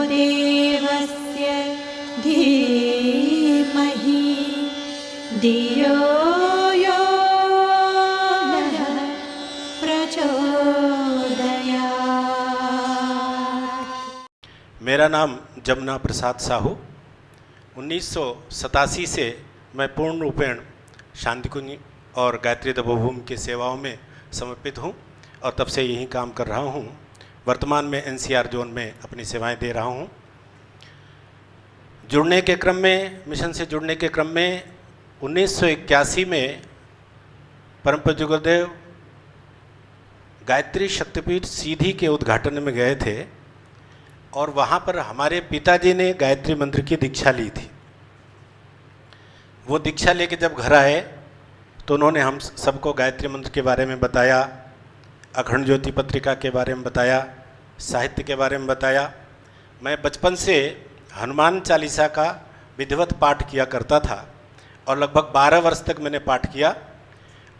देवस्य धीमहि धियो यो नः प्रचोदयात्। मेरा नाम जमुना प्रसाद साहू। 1987 से मैं पूर्ण रूपेण शांतिकुंज और गायत्री तपोभूमि की सेवाओं में समर्पित हूँ और तब से यहीं काम कर रहा हूँ। वर्तमान में एनसीआर जोन में अपनी सेवाएं दे रहा हूँ। जुड़ने के क्रम में, मिशन से जुड़ने के क्रम में 1981 में परम पूज्य गुरुदेव गायत्री शक्तिपीठ सीधी के उद्घाटन में गए थे और वहाँ पर हमारे पिताजी ने गायत्री मंत्र की दीक्षा ली थी। वो दीक्षा लेके जब घर आए तो उन्होंने हम सबको गायत्री मंत्र के बारे में बताया, अखंड ज्योति पत्रिका के बारे में बताया, साहित्य के बारे में बताया। मैं बचपन से हनुमान चालीसा का विधिवत पाठ किया करता था और लगभग 12 वर्ष तक मैंने पाठ किया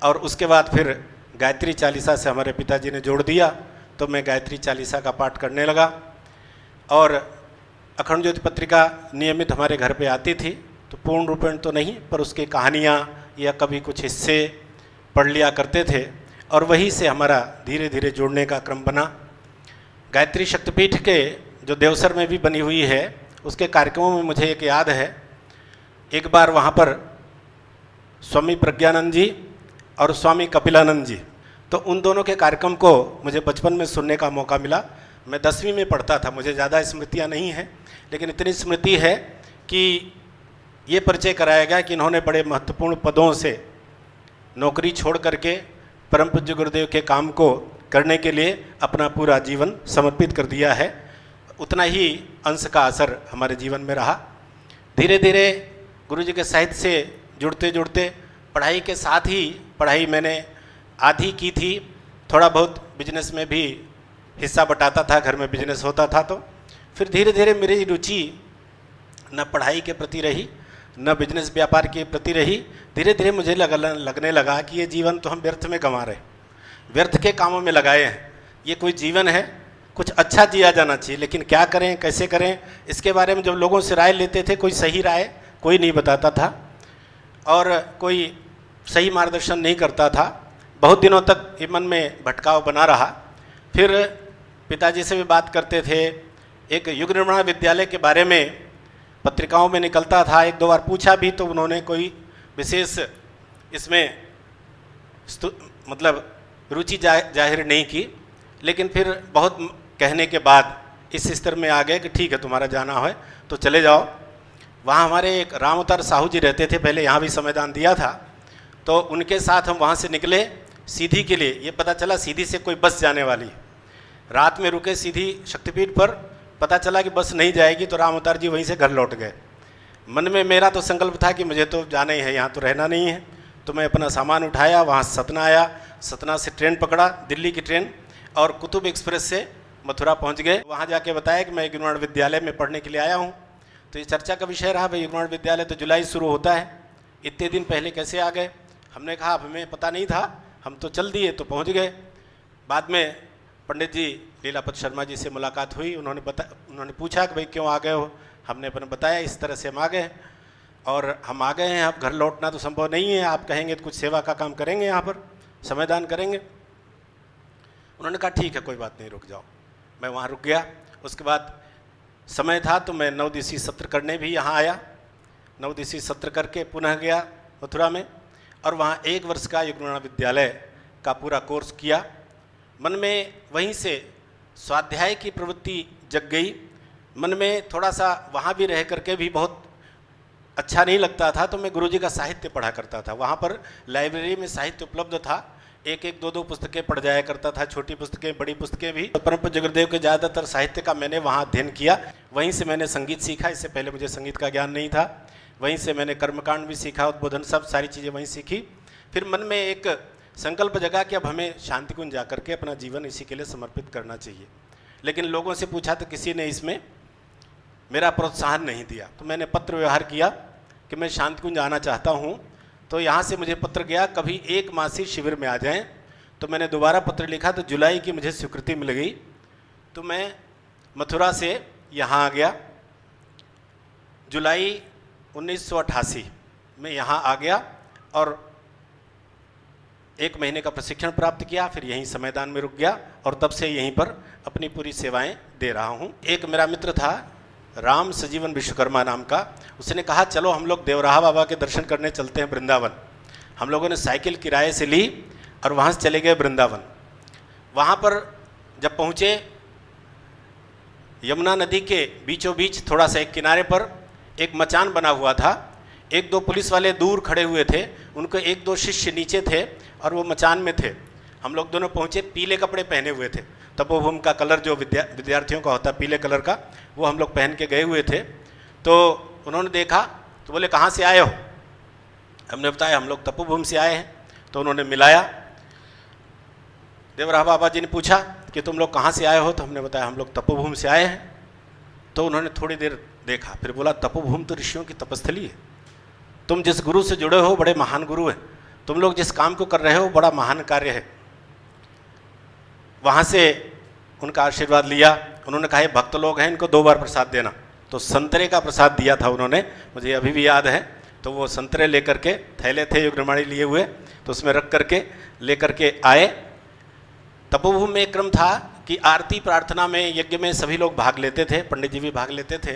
और उसके बाद फिर गायत्री चालीसा से हमारे पिताजी ने जोड़ दिया तो मैं गायत्री चालीसा का पाठ करने लगा और अखंड ज्योति पत्रिका नियमित हमारे घर पे आती थी। तो पूर्ण रूपेण तो नहीं, पर उसकी कहानियाँ या कभी कुछ हिस्से पढ़ लिया करते थे और वहीं से हमारा धीरे धीरे जुड़ने का क्रम बना। गायत्री शक्तिपीठ के जो देवसर में भी बनी हुई है उसके कार्यक्रमों में मुझे एक याद है, एक बार वहाँ पर स्वामी प्रज्ञानंद जी और स्वामी कपिलानंद जी, तो उन दोनों के कार्यक्रम को मुझे बचपन में सुनने का मौका मिला। मैं 10वीं में पढ़ता था, मुझे ज़्यादा स्मृतियाँ नहीं हैं, लेकिन इतनी स्मृति है कि ये परिचय कराया गया कि इन्होंने बड़े महत्वपूर्ण पदों से नौकरी छोड़ करके परम पूज्य गुरुदेव के काम को करने के लिए अपना पूरा जीवन समर्पित कर दिया है। उतना ही अंश का असर हमारे जीवन में रहा। धीरे धीरे गुरुजी के साहित्य से जुड़ते जुड़ते पढ़ाई के साथ ही, पढ़ाई मैंने आधी की थी, थोड़ा बहुत बिजनेस में भी हिस्सा बटाता था, घर में बिजनेस होता था। तो फिर धीरे धीरे मेरी रुचि न पढ़ाई के प्रति रही न बिजनेस व्यापार के प्रति रही। धीरे धीरे मुझे लगने लगा कि ये जीवन तो हम व्यर्थ में गंवा रहे, व्यर्थ के कामों में लगाए हैं। ये कोई जीवन है, कुछ अच्छा जिया जाना चाहिए, लेकिन क्या करें, कैसे करें, इसके बारे में जब लोगों से राय लेते थे कोई सही राय कोई नहीं बताता था और कोई सही मार्गदर्शन नहीं करता था। बहुत दिनों तक ये मन में भटकाव बना रहा। फिर पिताजी से भी बात करते थे, एक युग निर्माण विद्यालय के बारे में पत्रिकाओं में निकलता था, एक दो बार पूछा भी तो उन्होंने कोई विशेष इसमें मतलब रुचि जाहिर नहीं की। लेकिन फिर बहुत कहने के बाद इस स्तर में आ गए कि ठीक है, तुम्हारा जाना है तो चले जाओ। वहाँ हमारे एक राम अवतार साहू जी रहते थे, पहले यहाँ भी समयदान दिया था, तो उनके साथ हम वहाँ से निकले सीधी के लिए। ये पता चला सीधी से कोई बस जाने वाली, रात में रुके सीधी शक्तिपीठ पर, पता चला कि बस नहीं जाएगी तो राम अवतार जी वहीं से घर लौट गए। मन में मेरा तो संकल्प था कि मुझे तो जाना ही है, यहाँ तो रहना नहीं है। तो मैं अपना सामान उठाया, वहाँ सतना आया, सतना से ट्रेन पकड़ा, दिल्ली की ट्रेन, और कुतुब एक्सप्रेस से मथुरा पहुँच गए। वहाँ जाके बताया कि मैं युग निर्माण विद्यालय में पढ़ने के लिए आया हूँ। तो ये चर्चा का विषय रहा, भाई युग निर्माण विद्यालय तो जुलाई शुरू होता है, इतने दिन पहले कैसे आ गए। हमने कहा हमें पता नहीं था, हम तो चल दिए तो पहुँच गए। बाद में पंडित जी लीलापत शर्मा जी से मुलाकात हुई, उन्होंने पूछा कि भाई क्यों आ गए हो। हमने अपने बताया इस तरह से हम आ गए और हम आ गए हैं। अब घर लौटना तो संभव नहीं है, आप कहेंगे तो कुछ सेवा का काम करेंगे, यहाँ पर समयदान करेंगे। उन्होंने कहा ठीक है, कोई बात नहीं, रुक जाओ। मैं वहाँ रुक गया। उसके बाद समय था तो मैं 9 दिवसीय सत्र करने भी यहाँ आया। 9 दिवसीय सत्र करके पुनः गया मथुरा में और वहाँ 1 वर्ष का युग निर्माण विद्यालय का पूरा कोर्स किया। मन में वहीं से स्वाध्याय की प्रवृत्ति जग गई। मन में थोड़ा सा वहाँ भी रह करके भी बहुत अच्छा नहीं लगता था, तो मैं गुरुजी का साहित्य पढ़ा करता था। वहाँ पर लाइब्रेरी में साहित्य उपलब्ध था, एक एक दो दो पुस्तकें पढ़ जाया करता था, छोटी पुस्तकें बड़ी पुस्तकें भी। परम पूज्य गुरुदेव के ज़्यादातर साहित्य का मैंने वहाँ अध्ययन किया। वहीं से मैंने संगीत सीखा, इससे पहले मुझे संगीत का ज्ञान नहीं था। वहीं से मैंने कर्मकांड भी सीखा, उद्बोधन, सब सारी चीज़ें वहीं सीखी। फिर मन में एक संकल्प जगा कि अब हमें शांतिकुंज जा करके अपना जीवन इसी के लिए समर्पित करना चाहिए। लेकिन लोगों से पूछा तो किसी ने इसमें मेरा प्रोत्साहन नहीं दिया। तो मैंने पत्र व्यवहार किया कि मैं शांतिकुंज आना चाहता हूँ। तो यहाँ से मुझे पत्र गया कभी 1 मासिक शिविर में आ जाएं। तो मैंने दोबारा पत्र लिखा तो जुलाई की मुझे स्वीकृति मिल गई। तो मैं मथुरा से यहाँ आ गया। जुलाई 1988 में यहाँ आ गया और 1 महीने का प्रशिक्षण प्राप्त किया, फिर यहीं समयदान में रुक गया और तब से यहीं पर अपनी पूरी सेवाएं दे रहा हूँ। एक मेरा मित्र था राम सजीवन विश्वकर्मा नाम का, उसने कहा चलो हम लोग देवराहा बाबा के दर्शन करने चलते हैं वृंदावन। हम लोगों ने साइकिल किराए से ली और वहाँ से चले गए वृंदावन। वहाँ पर जब पहुँचे, यमुना नदी के बीचों बीच थोड़ा सा एक किनारे पर एक मचान बना हुआ था। 1-2 पुलिस वाले दूर खड़े हुए थे, उनके 1-2 शिष्य नीचे थे और वो मचान में थे। हम लोग दोनों पहुँचे, पीले कपड़े पहने हुए थे, तपोभूमि का कलर जो विद्यार्थियों का होता है पीले कलर का, वो हम लोग पहन के गए हुए थे। तो उन्होंने देखा तो बोले कहाँ से आए हो? हमने बताया हम लोग तपोभूमि से आए हैं। तो उन्होंने मिलाया। देवराहा बाबा जी ने पूछा कि तुम लोग कहाँ से आए हो? तो हमने बताया हम लोग तपोभूमि से आए हैं। तो उन्होंने थोड़ी देर देखा, फिर बोला तपोभूमि तो ऋषियों की तपस्थली है, तुम जिस गुरु से जुड़े हो बड़े महान गुरु हैं, तुम लोग जिस काम को कर रहे हो बड़ा महान कार्य है। वहाँ से उनका आशीर्वाद लिया। उन्होंने कहा ये भक्त लोग हैं, इनको 2 बार प्रसाद देना। तो संतरे का प्रसाद दिया था उन्होंने, मुझे अभी भी याद है। तो वो संतरे लेकर के, थैले थे युग्रमणि लिए हुए, तो उसमें रख करके लेकर के आए। तपोभूमि में एक क्रम था कि आरती प्रार्थना में, यज्ञ में सभी लोग भाग लेते थे, पंडित जी भी भाग लेते थे।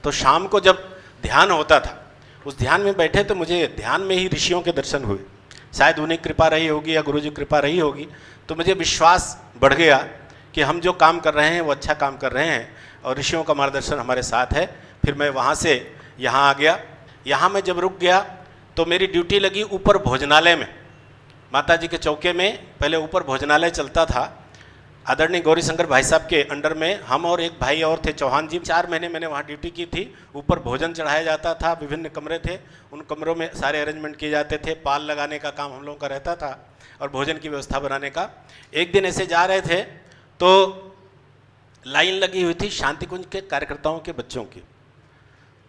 तो शाम को जब ध्यान होता था, उस ध्यान में बैठे तो मुझे ध्यान में ही ऋषियों के दर्शन हुए। शायद उन्हें कृपा रही होगी या गुरु जी कृपा रही होगी, तो मुझे विश्वास बढ़ गया कि हम जो काम कर रहे हैं वो अच्छा काम कर रहे हैं और ऋषियों का मार्गदर्शन हमारे साथ है। फिर मैं वहाँ से यहाँ आ गया। यहाँ मैं जब रुक गया तो मेरी ड्यूटी लगी ऊपर भोजनालय में, माता जी के चौके में। पहले ऊपर भोजनालय चलता था, आदरणीय गौरी शंकर भाई साहब के अंडर में हम और एक भाई और थे, चौहान जी। 4 महीने मैंने वहाँ ड्यूटी की थी। ऊपर भोजन चढ़ाया जाता था, विभिन्न कमरे थे, उन कमरों में सारे अरेंजमेंट किए जाते थे। पाल लगाने का काम हम लोगों का रहता था और भोजन की व्यवस्था बनाने का। एक दिन ऐसे जा रहे थे तो लाइन लगी हुई थी शांति कुंज के कार्यकर्ताओं के बच्चों की।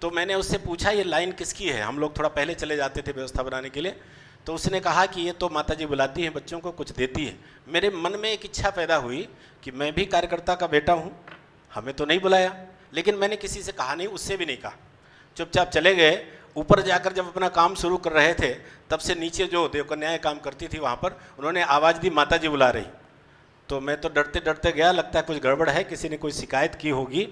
तो मैंने उससे पूछा ये लाइन किसकी है? हम लोग थोड़ा पहले चले जाते थे व्यवस्था बनाने के लिए। तो उसने कहा कि ये तो माता जी बुलाती हैं बच्चों को, कुछ देती है। मेरे मन में एक इच्छा पैदा हुई कि मैं भी कार्यकर्ता का बेटा हूँ, हमें तो नहीं बुलाया। लेकिन मैंने किसी से कहा नहीं, उससे भी नहीं कहा, चुपचाप चले गए। ऊपर जाकर जब अपना काम शुरू कर रहे थे, तब से नीचे जो देवकन्याएँ काम करती थी वहाँ पर उन्होंने आवाज़ दी माता जी बुला रही। तो मैं तो डरते डरते गया, लगता है कुछ गड़बड़ है, किसी ने कोई शिकायत की होगी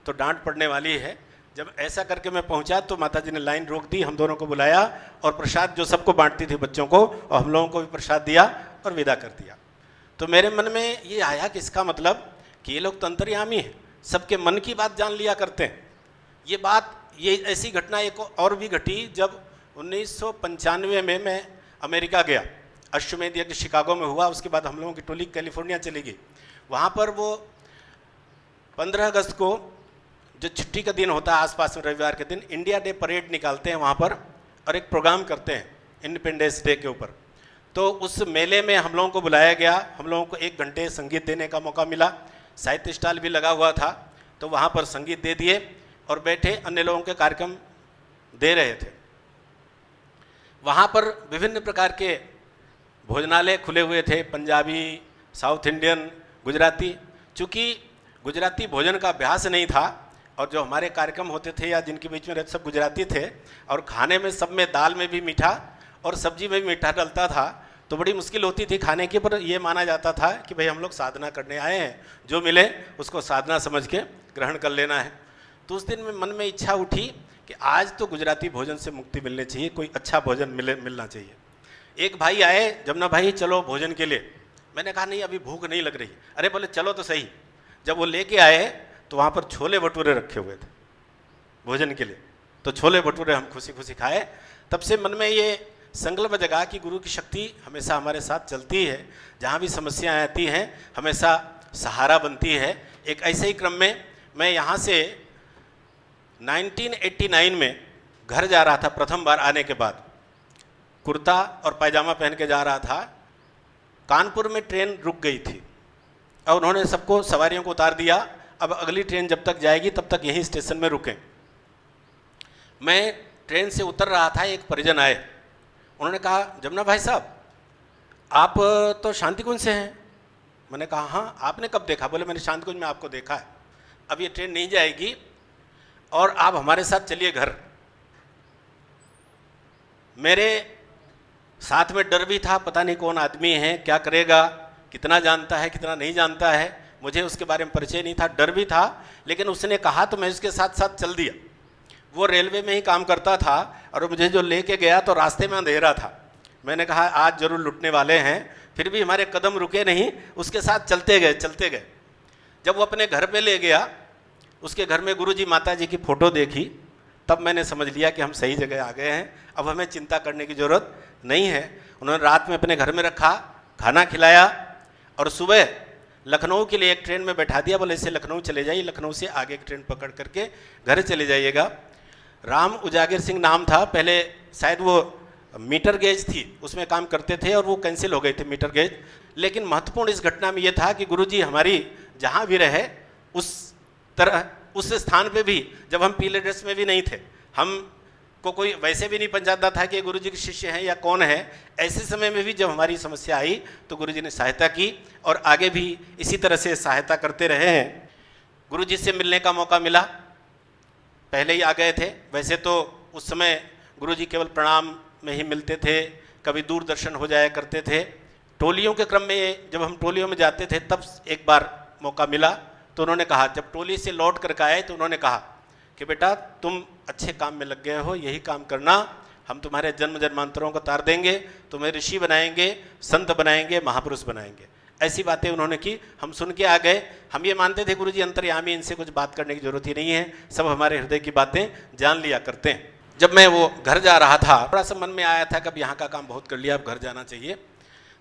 तो डांट पड़ने वाली है। जब ऐसा करके मैं पहुंचा तो माता जी ने लाइन रोक दी, हम दोनों को बुलाया और प्रसाद जो सबको बांटती थी बच्चों को, और हम लोगों को भी प्रसाद दिया और विदा कर दिया। तो मेरे मन में ये आया कि इसका मतलब कि ये लोग तो अंतर्यामी हैं, सबके मन की बात जान लिया करते हैं। ये ऐसी घटना एक और भी घटी जब 1995 में मैं अमेरिका गया। अश्वमेध यज्ञ शिकागो में हुआ, उसके बाद हम लोगों की टोली कैलिफोर्निया चली गई। वहाँ पर वो 15 अगस्त को जो छुट्टी का दिन होता है, आसपास में रविवार के दिन इंडिया डे परेड निकालते हैं वहाँ पर और एक प्रोग्राम करते हैं इंडिपेंडेंस डे के ऊपर। तो उस मेले में हम लोगों को बुलाया गया। हम लोगों को 1 घंटे संगीत देने का मौका मिला। साहित्य स्टॉल भी लगा हुआ था, तो वहाँ पर संगीत दे दिए और बैठे अन्य लोगों के कार्यक्रम दे रहे थे। वहाँ पर विभिन्न प्रकार के भोजनालय खुले हुए थे, पंजाबी, साउथ इंडियन, गुजराती। चूँकि गुजराती भोजन का अभ्यास नहीं था और जो हमारे कार्यक्रम होते थे या जिनके बीच में रहते सब गुजराती थे, और खाने में सब में दाल में भी मीठा और सब्जी में भी मीठा डलता था, तो बड़ी मुश्किल होती थी खाने की। पर ये माना जाता था कि भाई हम लोग साधना करने आए हैं, जो मिले उसको साधना समझ के ग्रहण कर लेना है। तो उस दिन में मन में इच्छा उठी कि आज तो गुजराती भोजन से मुक्ति मिलनी चाहिए, कोई अच्छा भोजन मिलना चाहिए। एक भाई आए, जमुना भाई चलो भोजन के लिए। मैंने कहा नहीं अभी भूख नहीं लग रही। अरे बोले चलो तो सही। जब वो लेके आए तो वहाँ पर छोले भटूरे रखे हुए थे भोजन के लिए, तो छोले भटूरे हम खुशी खुशी खाए। तब से मन में ये संकल्प जगा कि गुरु की शक्ति हमेशा हमारे साथ चलती है, जहाँ भी समस्याएं आती हैं हमेशा सहारा बनती है। एक ऐसे ही क्रम में मैं यहाँ से 1989 में घर जा रहा था, प्रथम बार आने के बाद कुर्ता और पायजामा पहन के जा रहा था। कानपुर में ट्रेन रुक गई थी और उन्होंने सबको सवारियों को उतार दिया, अब अगली ट्रेन जब तक जाएगी तब तक यहीं स्टेशन में रुकें। मैं ट्रेन से उतर रहा था, एक परिजन आए, उन्होंने कहा जमुना भाई साहब आप तो शांति कुंज से हैं। मैंने कहा हाँ, आपने कब देखा? बोले मैंने शांति कुंज में आपको देखा है। अब ये ट्रेन नहीं जाएगी और आप हमारे साथ चलिए घर। मेरे साथ में डर भी था, पता नहीं कौन आदमी है, क्या करेगा, कितना जानता है कितना नहीं जानता है, मुझे उसके बारे में परिचय नहीं था, डर भी था। लेकिन उसने कहा तो मैं उसके साथ साथ चल दिया। वो रेलवे में ही काम करता था और मुझे जो लेके गया तो रास्ते में अंधेरा था। मैंने कहा आज जरूर लुटने वाले हैं, फिर भी हमारे कदम रुके नहीं, उसके साथ चलते गए। जब वो अपने घर पे ले गया, उसके घर में गुरुजी माताजी की फ़ोटो देखी, तब मैंने समझ लिया कि हम सही जगह आ गए हैं, अब हमें चिंता करने की ज़रूरत नहीं है। उन्होंने रात में अपने घर में रखा, खाना खिलाया और सुबह लखनऊ के लिए एक ट्रेन में बैठा दिया। बोले इससे लखनऊ चले जाइए, लखनऊ से आगे एक ट्रेन पकड़ करके घर चले जाइएगा। राम उजागर सिंह नाम था, पहले शायद वो मीटर गेज थी उसमें काम करते थे और वो कैंसिल हो गए थे मीटर गेज। लेकिन महत्वपूर्ण इस घटना में ये था कि गुरुजी हमारी जहाँ भी रहे उस स्थान पे भी, जब हम पीले ड्रेस में भी नहीं थे, हम को कोई वैसे भी नहीं पहचानता था कि गुरुजी के शिष्य हैं या कौन है, ऐसे समय में भी जब हमारी समस्या आई तो गुरुजी ने सहायता की और आगे भी इसी तरह से सहायता करते रहे हैं। गुरुजी से मिलने का मौका मिला, पहले ही आ गए थे। वैसे तो उस समय गुरुजी केवल प्रणाम में ही मिलते थे, कभी दूरदर्शन हो जाया करते थे। टोलियों के क्रम में जब हम टोलियों में जाते थे तब एक बार मौका मिला तो उन्होंने कहा, जब टोली से लौट कर आए तो उन्होंने कहा कि बेटा तुम अच्छे काम में लग गए हो, यही काम करना, हम तुम्हारे जन्म जन्मांतरों को तार देंगे, तुम्हें ऋषि बनाएंगे, संत बनाएंगे, महापुरुष बनाएंगे। ऐसी बातें उन्होंने की, हम सुन के आ गए। हम ये मानते थे गुरुजी अंतर्यामी, इनसे कुछ बात करने की जरूरत ही नहीं है, सब हमारे हृदय की बातें जान लिया करते हैं। जब मैं वो घर जा रहा था, थोड़ा सा मन में आया था कि अब यहाँ का काम बहुत कर लिया, अब घर जाना चाहिए।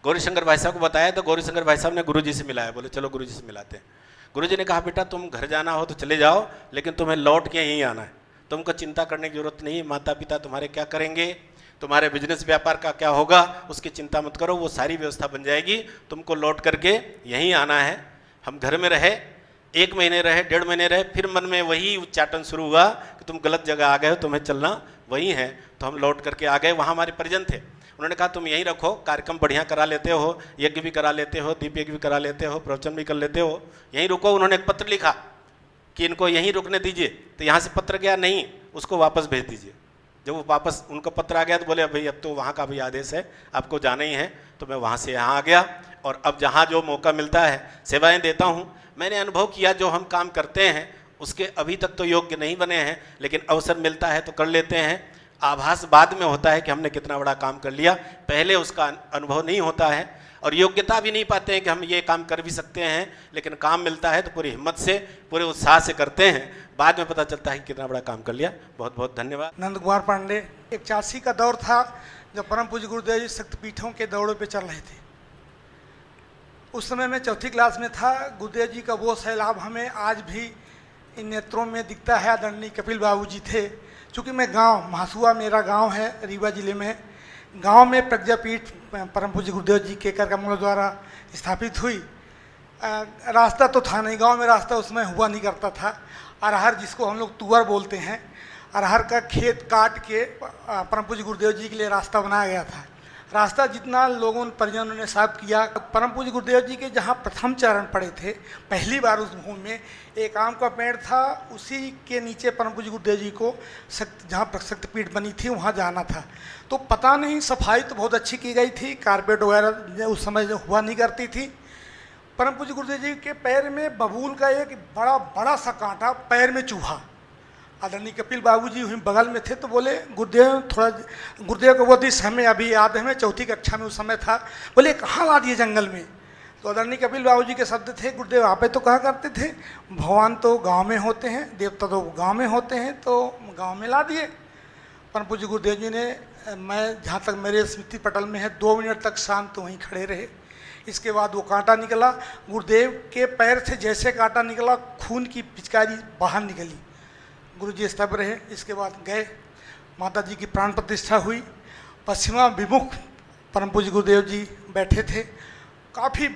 गौरीशंकर भाई साहब को बताया तो गौरीशंकर भाई साहब ने गुरुजी से मिलाया, बोले चलो गुरुजी से मिलाते हैं। गुरुजी ने कहा बेटा तुम घर जाना हो तो चले जाओ, लेकिन तुम्हें लौट के यहीं आना है, तुमको चिंता करने की जरूरत नहीं, माता पिता तुम्हारे क्या करेंगे, तुम्हारे बिजनेस व्यापार का क्या होगा, उसकी चिंता मत करो, वो सारी व्यवस्था बन जाएगी, तुमको लौट करके यहीं आना है। हम घर में रहे, 1 महीने रहे, 1.5 महीने रहे, फिर मन में वही उच्चाटन शुरू हुआ कि तुम गलत जगह आ गए हो, तुम्हें चलना वही है। तो हम लौट करके आ गए। वहाँ हमारे परिजन थे, उन्होंने कहा तुम यहीं रखो, कार्यक्रम बढ़िया करा लेते हो, यज्ञ भी करा लेते हो, दीप यज्ञ भी करा लेते हो, प्रवचन भी कर लेते हो, यहीं रुको। उन्होंने एक पत्र लिखा कि इनको यहीं रुकने दीजिए। तो यहाँ से पत्र गया, नहीं उसको वापस भेज दीजिए। जब वो वापस उनका पत्र आ गया तो बोले भाई अब तो वहाँ का भी आदेश है, आपको जाना ही है। तो मैं वहाँ से यहाँ आ गया और अब जहाँ जो मौका मिलता है सेवाएं देता हूँ। मैंने अनुभव किया जो हम काम करते हैं उसके अभी तक तो योग्य नहीं बने हैं, लेकिन अवसर मिलता है तो कर लेते हैं। आभास बाद में होता है कि हमने कितना बड़ा काम कर लिया, पहले उसका अनुभव नहीं होता है और योग्यता भी नहीं पाते हैं कि हम ये काम कर भी सकते हैं। लेकिन काम मिलता है तो पूरी हिम्मत से, पूरे उत्साह से करते हैं, बाद में पता चलता है कि कितना बड़ा काम कर लिया। बहुत बहुत धन्यवाद। नंद कुमार पांडे। 81 का दौर था जब परम पूज्य गुरुदेव जी शक्तिपीठों के दौड़ों पे चल रहे थे। उस समय मैं 4th क्लास में था। गुरुदेव जी का वो सैलाब हमें आज भी इन नेत्रों में दिखता है। आदरणीय कपिल बाबू जी थे। चूँकि मैं गांव महासुआ मेरा गांव है, रीवा जिले में, गांव में प्रज्ञापीठ परम पूज्य गुरुदेव जी के कर कमलों द्वारा स्थापित हुई। रास्ता तो था नहीं, गांव में रास्ता उसमें हुआ नहीं करता था। अरहर जिसको हम लोग तुअर बोलते हैं, अरहर का खेत काट के परम पूज्य गुरुदेव जी के लिए रास्ता बनाया गया था। रास्ता जितना लोगों परिजनों ने साफ किया, परम पूज्य गुरुदेव जी के जहाँ प्रथम चरण पड़े थे पहली बार उस भूमि में एक आम का पेड़ था, उसी के नीचे परम पूज्य गुरुदेव जी को जहाँ शक्तिपीठ बनी थी वहाँ जाना था। तो पता नहीं, सफाई तो बहुत अच्छी की गई थी, कारपेट वगैरह उस समय जो हुआ नहीं करती थी। परम पूज्य गुरुदेव जी के पैर में बबूल का एक बड़ा सा कांटा, पैर में चूहा। आदरणीय कपिल बाबू जी बगल में थे तो बोले गुरुदेव को वो दिस हमें अभी याद है, मैं 4th कक्षा में उस समय था। बोले कहाँ ला दिए जंगल में? तो आदरणीय कपिल बाबू जी के शब्द थे, गुरुदेव आप तो कहा करते थे भगवान तो गांव में होते हैं, देवता तो गांव में होते हैं, तो गांव में ला दिए। परम पूज्य गुरुदेव जी ने, मैं जहाँ तक मेरे स्मृति पटल में है, 2 मिनट तक शांत वहीं खड़े रहे। इसके बाद वो कांटा निकला, गुरुदेव के पैर से जैसे कांटा निकला खून की पिचकारी बाहर निकली। गुरुजी स्तब्ध रहे। इसके बाद गए, माता जी की प्राण प्रतिष्ठा हुई। पश्चिमा विमुख परम पूज्य गुरुदेव जी बैठे थे। काफ़ी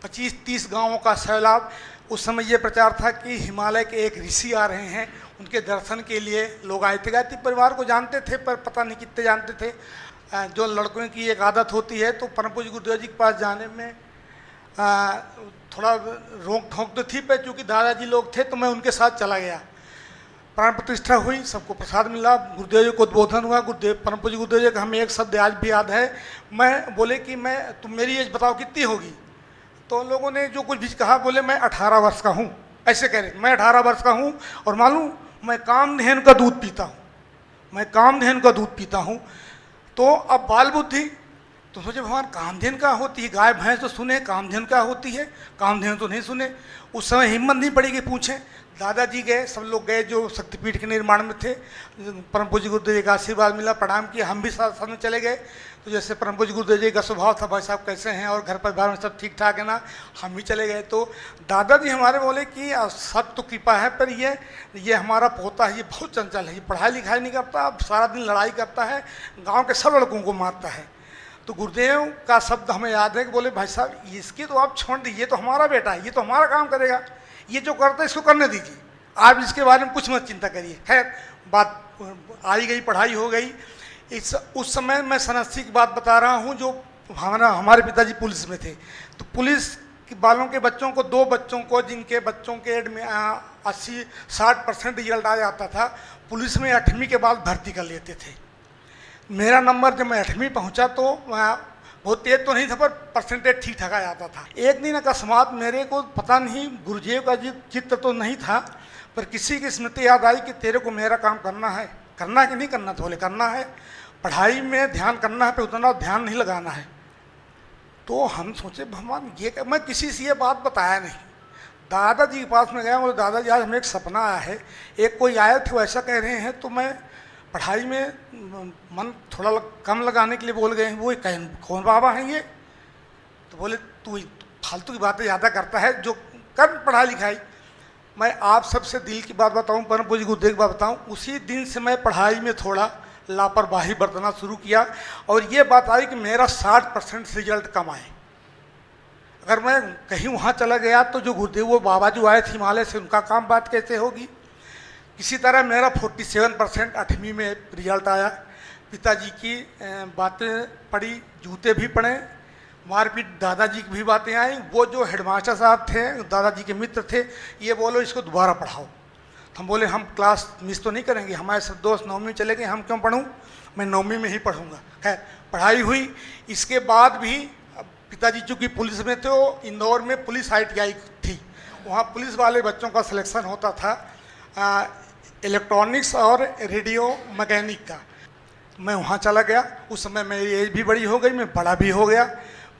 25-30 गांवों का सैलाब। उस समय ये प्रचार था कि हिमालय के एक ऋषि आ रहे हैं, उनके दर्शन के लिए लोग आए थे। गायत्री परिवार को जानते थे पर पता नहीं कितने जानते थे। जो लड़कों की एक आदत होती है, तो परम पूज्य गुरुदेव जी के पास जाने में थोड़ा रोक ठोक तो थी, पर चूँकि दादाजी लोग थे तो मैं उनके साथ चला गया। प्राण प्रतिष्ठा हुई, सबको प्रसाद मिला, गुरुदेव जी को उद्बोधन हुआ। गुरुदेव परम पूज्य गुरुदेव जी का हमें एक शब्द आज भी याद है। मैं बोले कि तुम मेरी एज बताओ कितनी होगी, तो लोगों ने जो कुछ भी कहा, बोले मैं 18 वर्ष का हूँ, ऐसे कह रहे। मैं 18 वर्ष का हूँ और मालूम मैं कामधेनु का दूध पीता हूँ, मैं कामधेनु का दूध पीता हूँ। तो अब बाल बुद्धि तो सोचे भगवान कामधेनु क्या होती है, गाय भैंस तो सुने, कामधेनु क्या होती है, कामधेनु तो नहीं सुने। उस समय हिम्मत नहीं पड़ी कि पूछें। दादाजी गए, सब लोग गए जो शक्तिपीठ के निर्माण में थे। परम पूज्य गुरुदेव जी का आशीर्वाद मिला, प्रणाम किया, हम भी साथ साथ में चले गए। तो जैसे परम पूज्य गुरुदेव जी का स्वभाव था, भाई साहब कैसे हैं और घर परिवार में सब ठीक ठाक है ना, हम भी चले गए। तो दादाजी हमारे बोले कि सब तो कृपा है, पर ये हमारा पोता है, ये बहुत चंचल है, ये पढ़ाई लिखाई नहीं करता, अब सारा दिन लड़ाई करता है, गाँव के सब लड़कों को मारता है। तो गुरुदेव का शब्द हमें याद है कि बोले भाई साहब इसकी तो आप छोड़ दीजिए, ये तो हमारा बेटा है, ये तो हमारा काम करेगा, ये जो करता है इसको करने दीजिए, आप इसके बारे में कुछ मत चिंता करिए। खैर बात आई गई, पढ़ाई हो गई। उस समय मैं सन80 की बात बता रहा हूँ, जो हमारे पिताजी पुलिस में थे। तो पुलिस वालों के बच्चों को, 2 बच्चों को, जिनके बच्चों के 80-60% रिजल्ट आ जाता था, पुलिस में 8वीं के बाद भर्ती कर लेते थे। मेरा नंबर जब मैं 8वीं पहुँचा तो बहुत तेज तो नहीं था, पर परसेंटेज ठीक ठाक आ जाता था। एक दिन अकस्मात मेरे को पता नहीं, गुरुदेव का चित्र तो नहीं था, पर किसी की स्मृति याद आई कि तेरे को मेरा काम करना है। करना है कि नहीं करना? तो बोले करना है, पढ़ाई में ध्यान करना है, पर उतना ध्यान नहीं लगाना है। तो हम सोचे भगवान ये, मैं किसी से ये बात बताया नहीं। दादाजी के पास में गया, बोले दादाजी आज हमें एक सपना आया है, एक कोई आए थे वैसा कह रहे हैं, तो मैं पढ़ाई में मन थोड़ा कम लगाने के लिए बोल गए हैं। वो कौन बाबा हैं ये? तो बोले तू फालतू की बातें ज़्यादा करता है, जो कर पढ़ाई लिखाई। मैं आप सबसे दिल की बात बताऊं, परम पूज्य गुरुदेव की बात बताऊं, उसी दिन से मैं पढ़ाई में थोड़ा लापरवाही बरतना शुरू किया, और ये बात आई कि मेरा 60% रिजल्ट कम आए। अगर मैं कहीं वहाँ चला गया तो जो गुरुदेव वो बाबा जो आए थे हिमालय से, उनका काम बात कैसे होगी। किसी तरह मेरा 47% 8वीं में रिजल्ट आया। पिताजी की बातें पड़ी, जूते भी पड़े, मारपीट, दादाजी की भी बातें आई। वो जो हेडमास्टर साहब थे, दादाजी के मित्र थे, ये बोलो इसको दोबारा पढ़ाओ। हम बोले हम क्लास मिस तो नहीं करेंगे, हमारे सब दोस्त 9वीं में चले गए, हम क्यों पढ़ूँ, मैं 9वीं में ही पढ़ूँगा। खैर पढ़ाई हुई। इसके बाद भी पिताजी चूँकि पुलिस में थे, तो इंदौर में पुलिस ITI थी, वहाँ पुलिस वाले बच्चों का सिलेक्शन होता था, इलेक्ट्रॉनिक्स और रेडियो मैकेनिक का। मैं वहाँ चला गया। उस समय मेरी एज भी बड़ी हो गई, मैं बड़ा भी हो गया।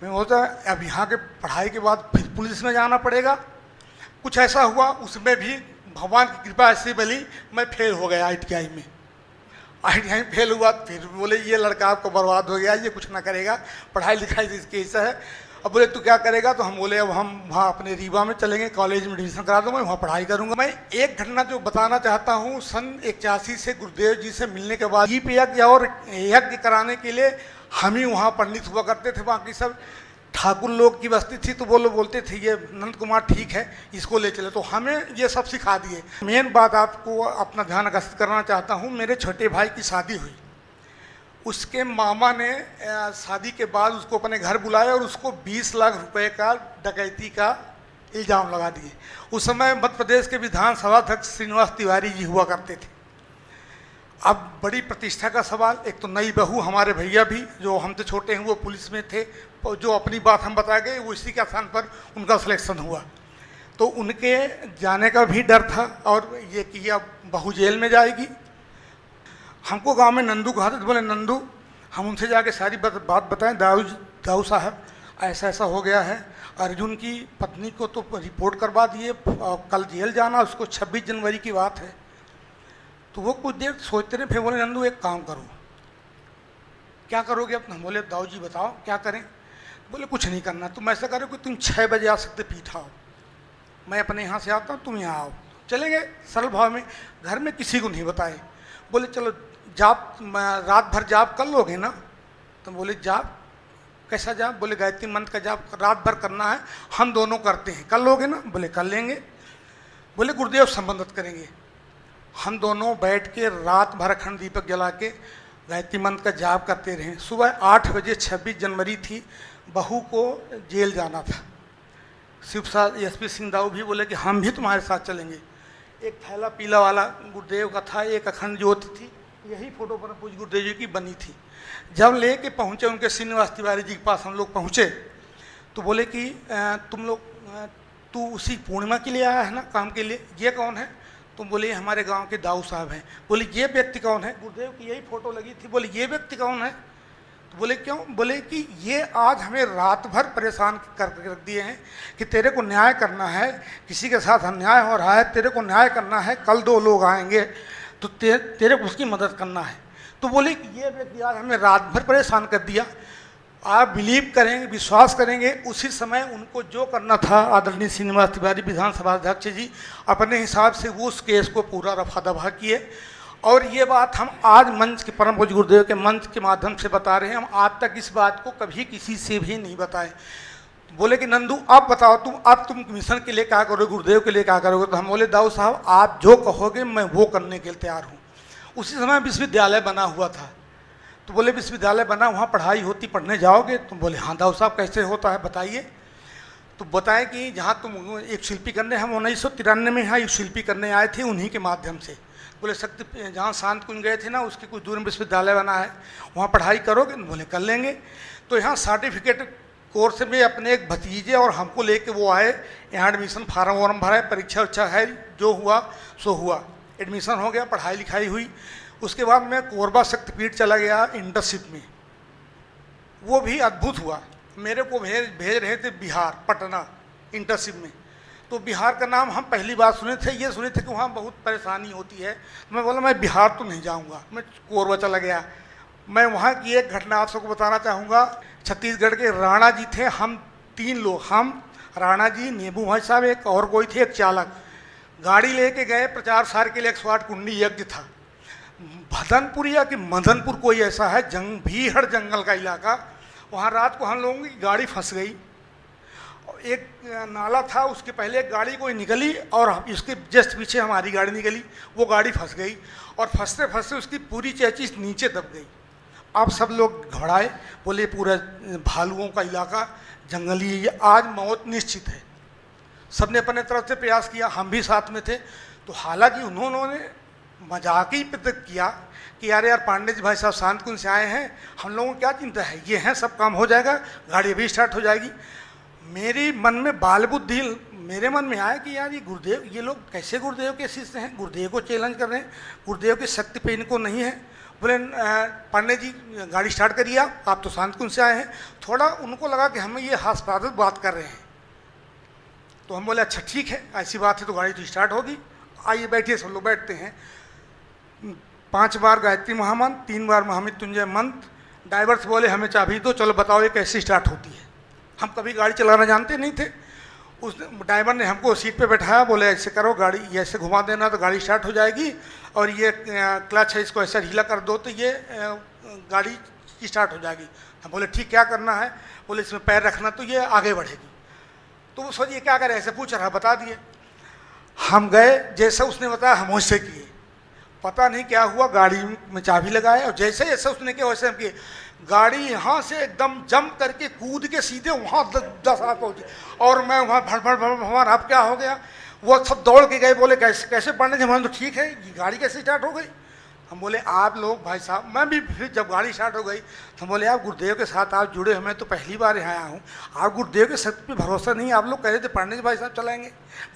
मैं बोलता अब यहाँ के पढ़ाई के बाद फिर पुलिस में जाना पड़ेगा। कुछ ऐसा हुआ, उसमें भी भगवान की कृपा ऐसी मिली, मैं फेल हो गया ITI में। ITI में फेल हुआ, फिर बोले ये लड़का आपको बर्बाद हो गया, ये कुछ ना करेगा, पढ़ाई लिखाई इसकी ऐसा है। अब बोले तू क्या करेगा? तो हम बोले अब हम वहाँ अपने रीवा में चलेंगे, कॉलेज में एडमिशन करा दूँगा, वहाँ पढ़ाई करूँगा। मैं एक घटना जो बताना चाहता हूँ, सन 81 से गुरुदेव जी से मिलने के बाद दीप यज्ञ और यज्ञ कराने के लिए हम ही वहाँ पंडित हुआ करते थे। बाकी सब ठाकुर लोग की बस्ती थी, तो वो लोग बोलते थे ये नंद कुमार ठीक है, इसको ले चले, तो हमें ये सब सिखा दिए। मेन बात आपको अपना ध्यान आकर्षित करना चाहता हूँ, मेरे छोटे भाई की शादी हुई। उसके मामा ने शादी के बाद उसको अपने घर बुलाया और उसको 20 लाख रुपए का डकैती का इल्ज़ाम लगा दिए। उस समय मध्य प्रदेश के विधानसभा अध्यक्ष श्रीनिवास तिवारी जी हुआ करते थे। अब बड़ी प्रतिष्ठा का सवाल, एक तो नई बहू, हमारे भैया भी जो हमसे छोटे हैं वो पुलिस में थे, जो अपनी बात हम बता गए, वो इसी के स्थान पर उनका सिलेक्शन हुआ। तो उनके जाने का भी डर था, और ये कि अब बहू जेल में जाएगी। हमको गांव में नंदू कहा था, तो बोले नंदू, हम उनसे जाके सारी बात बताएं, दाऊ साहब ऐसा ऐसा हो गया है, अर्जुन की पत्नी को तो रिपोर्ट करवा दिए, कल जेल जाना, उसको 26 जनवरी की बात है। तो वो कुछ देर सोचते रहे, फिर बोले नंदू एक काम करो। क्या करोगे? अब हम बोले दाऊ जी बताओ क्या करें। बोले कुछ नहीं करना, तुम ऐसा करो कि तुम 6 बजे आ सकते पीठ आओ, मैं अपने यहाँ से आता हूँ, तुम यहाँ आओ। चले गए सरल भाव में, घर में किसी को नहीं बताए। बोले चलो जाप, रात भर जाप कर लोगे ना? तो बोले जाप कैसा जाप? बोले गायत्री मंत्र का जाप रात भर करना है, हम दोनों करते हैं, कर लोगे ना? बोले कर लेंगे। बोले गुरुदेव संबंधित करेंगे। हम दोनों बैठ के रात भर अखंड दीपक जला के गायत्री मंत्र का जाप करते रहे। सुबह 8 बजे 26 जनवरी थी, बहू को जेल जाना था। शिव प्रसाद एसपी सिंह दाऊ भी बोले कि हम भी तुम्हारे साथ चलेंगे। एक थैला पीला वाला गुरुदेव का था, एक अखंड ज्योति थी, यही फोटो परम पूज्य गुरुदेव जी की बनी थी। जब लेके पहुँचे उनके श्रीनिवास तिवारी जी के पास हम लोग पहुँचे तो बोले कि तुम लोग तू उसी पूर्णिमा के लिए आया है ना, काम के लिए? ये कौन है? तुम बोले हमारे गांव के दाऊ साहब हैं। बोले ये व्यक्ति कौन है? गुरुदेव की यही फोटो लगी थी। बोले ये व्यक्ति कौन है? तो बोले क्यों? बोले कि ये आज हमें रात भर परेशान कर रख दिए हैं कि तेरे को न्याय करना है, किसी के साथ अन्याय हो रहा है, तेरे को न्याय करना है, कल 2 लोग आएंगे तो तेरे को उसकी मदद करना है। तो बोले कि ये व्यक्ति आज हमें रात भर परेशान कर दिया। आप बिलीव करेंगे, विश्वास करेंगे, उसी समय उनको जो करना था आदरणीय श्रीनिवास तिवारी विधानसभा अध्यक्ष जी अपने हिसाब से वो उस केस को पूरा रफा दफा किए। और ये बात हम आज मंच के परम पूज्य गुरुदेव के मंच के माध्यम से बता रहे हैं। हम आज तक इस बात को कभी किसी से भी नहीं बताए। बोले कि नंदू आप बताओ, तुम मिशन के लिए क्या करोगे, गुरुदेव के लिए क्या करोगे? तो हम बोले दाऊ साहब आप जो कहोगे मैं वो करने के लिए तैयार हूँ। उसी समय विश्वविद्यालय बना हुआ था। तो बोले विश्वविद्यालय बना, वहाँ पढ़ाई होती, पढ़ने जाओगे? तो बोले हाँ दाऊ साहब कैसे होता है बताइए। तो बताएं कि जहाँ तुम एक शिल्पी करने, हम 1993 में यहाँ एक शिल्पी करने आए थे उन्हीं के माध्यम से। बोले शक्ति जहाँ शांत कुंज गए थे ना उसके कुछ दूर में विश्वविद्यालय बना है, वहाँ पढ़ाई करोगे? बोले कर लेंगे। तो यहाँ सर्टिफिकेट कोर्स में अपने एक भतीजे और हमको लेके वो आए, यहाँ एडमिशन फार्म वार्म भरा, परीक्षा उच्छा है, जो हुआ सो हुआ, एडमिशन हो गया, पढ़ाई लिखाई हुई। उसके बाद मैं कोरबा शक्तिपीठ चला गया इंटर्नशिप में, वो भी अद्भुत हुआ। मेरे को भेज रहे थे बिहार, पटना इंटर्नशिप में। तो बिहार का नाम हम पहली बार सुने थे, ये सुने थे कि वहाँ बहुत परेशानी होती है। तो मैं बोला मैं बिहार तो नहीं जाऊँगा, मैं कोरबा चला गया। मैं वहाँ की एक घटना आप सबको बताना चाहूँगा। छत्तीसगढ़ के राणा जी थे, हम 3 लोग, हम राणा जी, नेबू भाई साहब, एक और कोई थे, एक चालक, गाड़ी लेके गए प्रचार सार के लिए। 108 कुंडी यज्ञ था भदनपुर या कि मदनपुर कोई ऐसा है, भीहड़ जंगल का इलाका। वहाँ रात को हम लोगों की गाड़ी फंस गई। एक नाला था, उसके पहले एक गाड़ी कोई निकली और इसके जस्ट पीछे हमारी गाड़ी निकली, वो गाड़ी फंस गई और फंसते फंसते उसकी पूरी चेचिस नीचे दब गई। अब सब लोग घबराए, बोले पूरा भालुओं का इलाका, जंगली, ये आज मौत निश्चित है। सबने अपने तरफ से प्रयास किया, हम भी साथ में थे। तो हालांकि उन्होंने मजाक ही किया कि यार पांडे जी भाई साहब शांत कुंज से आए हैं, हम लोगों को क्या चिंता है, ये हैं, सब काम हो जाएगा, गाड़ी अभी स्टार्ट हो जाएगी। मेरी मन में बाल बुद्धि मेरे मन में आया कि यार ये गुरुदेव, ये लोग कैसे गुरुदेव के शिष्य हैं, गुरुदेव को चैलेंज कर रहे हैं, गुरुदेव की शक्ति पे इनको नहीं है। बोले पांडे जी गाड़ी स्टार्ट करिए, आप तो शांत कुंज से आए हैं। थोड़ा उनको लगा कि हमें ये हास्यास्पद बात कर रहे हैं। तो हम बोले अच्छा ठीक है, ऐसी बात है तो गाड़ी तो स्टार्ट होगी, आइए बैठिए। सब लोग बैठते हैं। 5 बार गायत्री महामंत्र, 3 बार महामृत्युंजय मंत्र। ड्राइवर से बोले हमें चाबी दो, चलो बताओ ये कैसे स्टार्ट होती है। हम कभी गाड़ी चलाना जानते नहीं थे। उस ड्राइवर ने हमको सीट पे बैठाया, बोले ऐसे करो, गाड़ी ऐसे घुमा देना तो गाड़ी स्टार्ट हो जाएगी, और ये क्लच है इसको ऐसा ढीला कर दो तो ये गाड़ी स्टार्ट हो जाएगी। हम बोले ठीक, क्या करना है? बोले इसमें पैर रखना तो ये आगे बढ़ेगी। तो वो सोचिए क्या करें, ऐसे पूछ रहा, बता दिए। हम गए, जैसे उसने बताया हम वैसे किए। पता नहीं क्या हुआ, गाड़ी में चाबी लगाए और जैसे जैसे उसने किया वैसे हम किए। गाड़ी यहाँ से एकदम जंप करके कूद के सीधे वहाँ 10 हाथ पहुँची और मैं वहाँ भड़ अब क्या हो गया। वो सब दौड़ के गए, बोले कैसे कैसे पढ़ने थे। मैंने तो ठीक है, ये गाड़ी कैसे स्टार्ट हो गई। हम बोले आप लोग भाई साहब, मैं भी फिर जब गाड़ी स्टार्ट हो गई तो हम बोले आप गुरुदेव के साथ आप जुड़े हुए, मैं तो पहली बार यहाँ आया हूँ, आप गुरुदेव के सत्य पे भरोसा नहीं। आप लोग कह रहे थे पांडे जी भाई साहब चलाएंगे।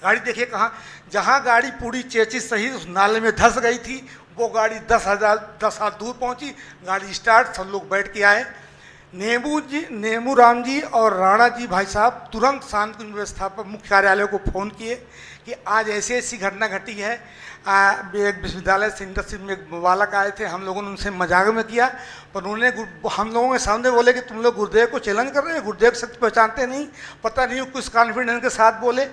गाड़ी देखिए कहाँ, जहाँ गाड़ी पूरी चेचिस सही उस नाले में धंस गई थी, वो गाड़ी 10 हाथ दूर पहुँची। गाड़ी स्टार्ट, सब लोग बैठ के आए। नेमू राम जी और राणा जी भाई साहब तुरंत शांत कुंज व्यवस्थापक मुख्य कार्यालय को फ़ोन किए कि आज ऐसी ऐसी घटना घटी है। एक विश्वविद्यालय से इंटर्नशिप में एक बालक आए थे, हम लोगों ने उनसे मजाक में किया, पर उन्होंने हम लोगों के सामने बोले कि तुम लोग गुरुदेव को चैलेंज कर रहे हैं, गुरुदेव की शक्ति पहचानते नहीं, पता नहीं कुछ कॉन्फिडेंस के साथ बोले।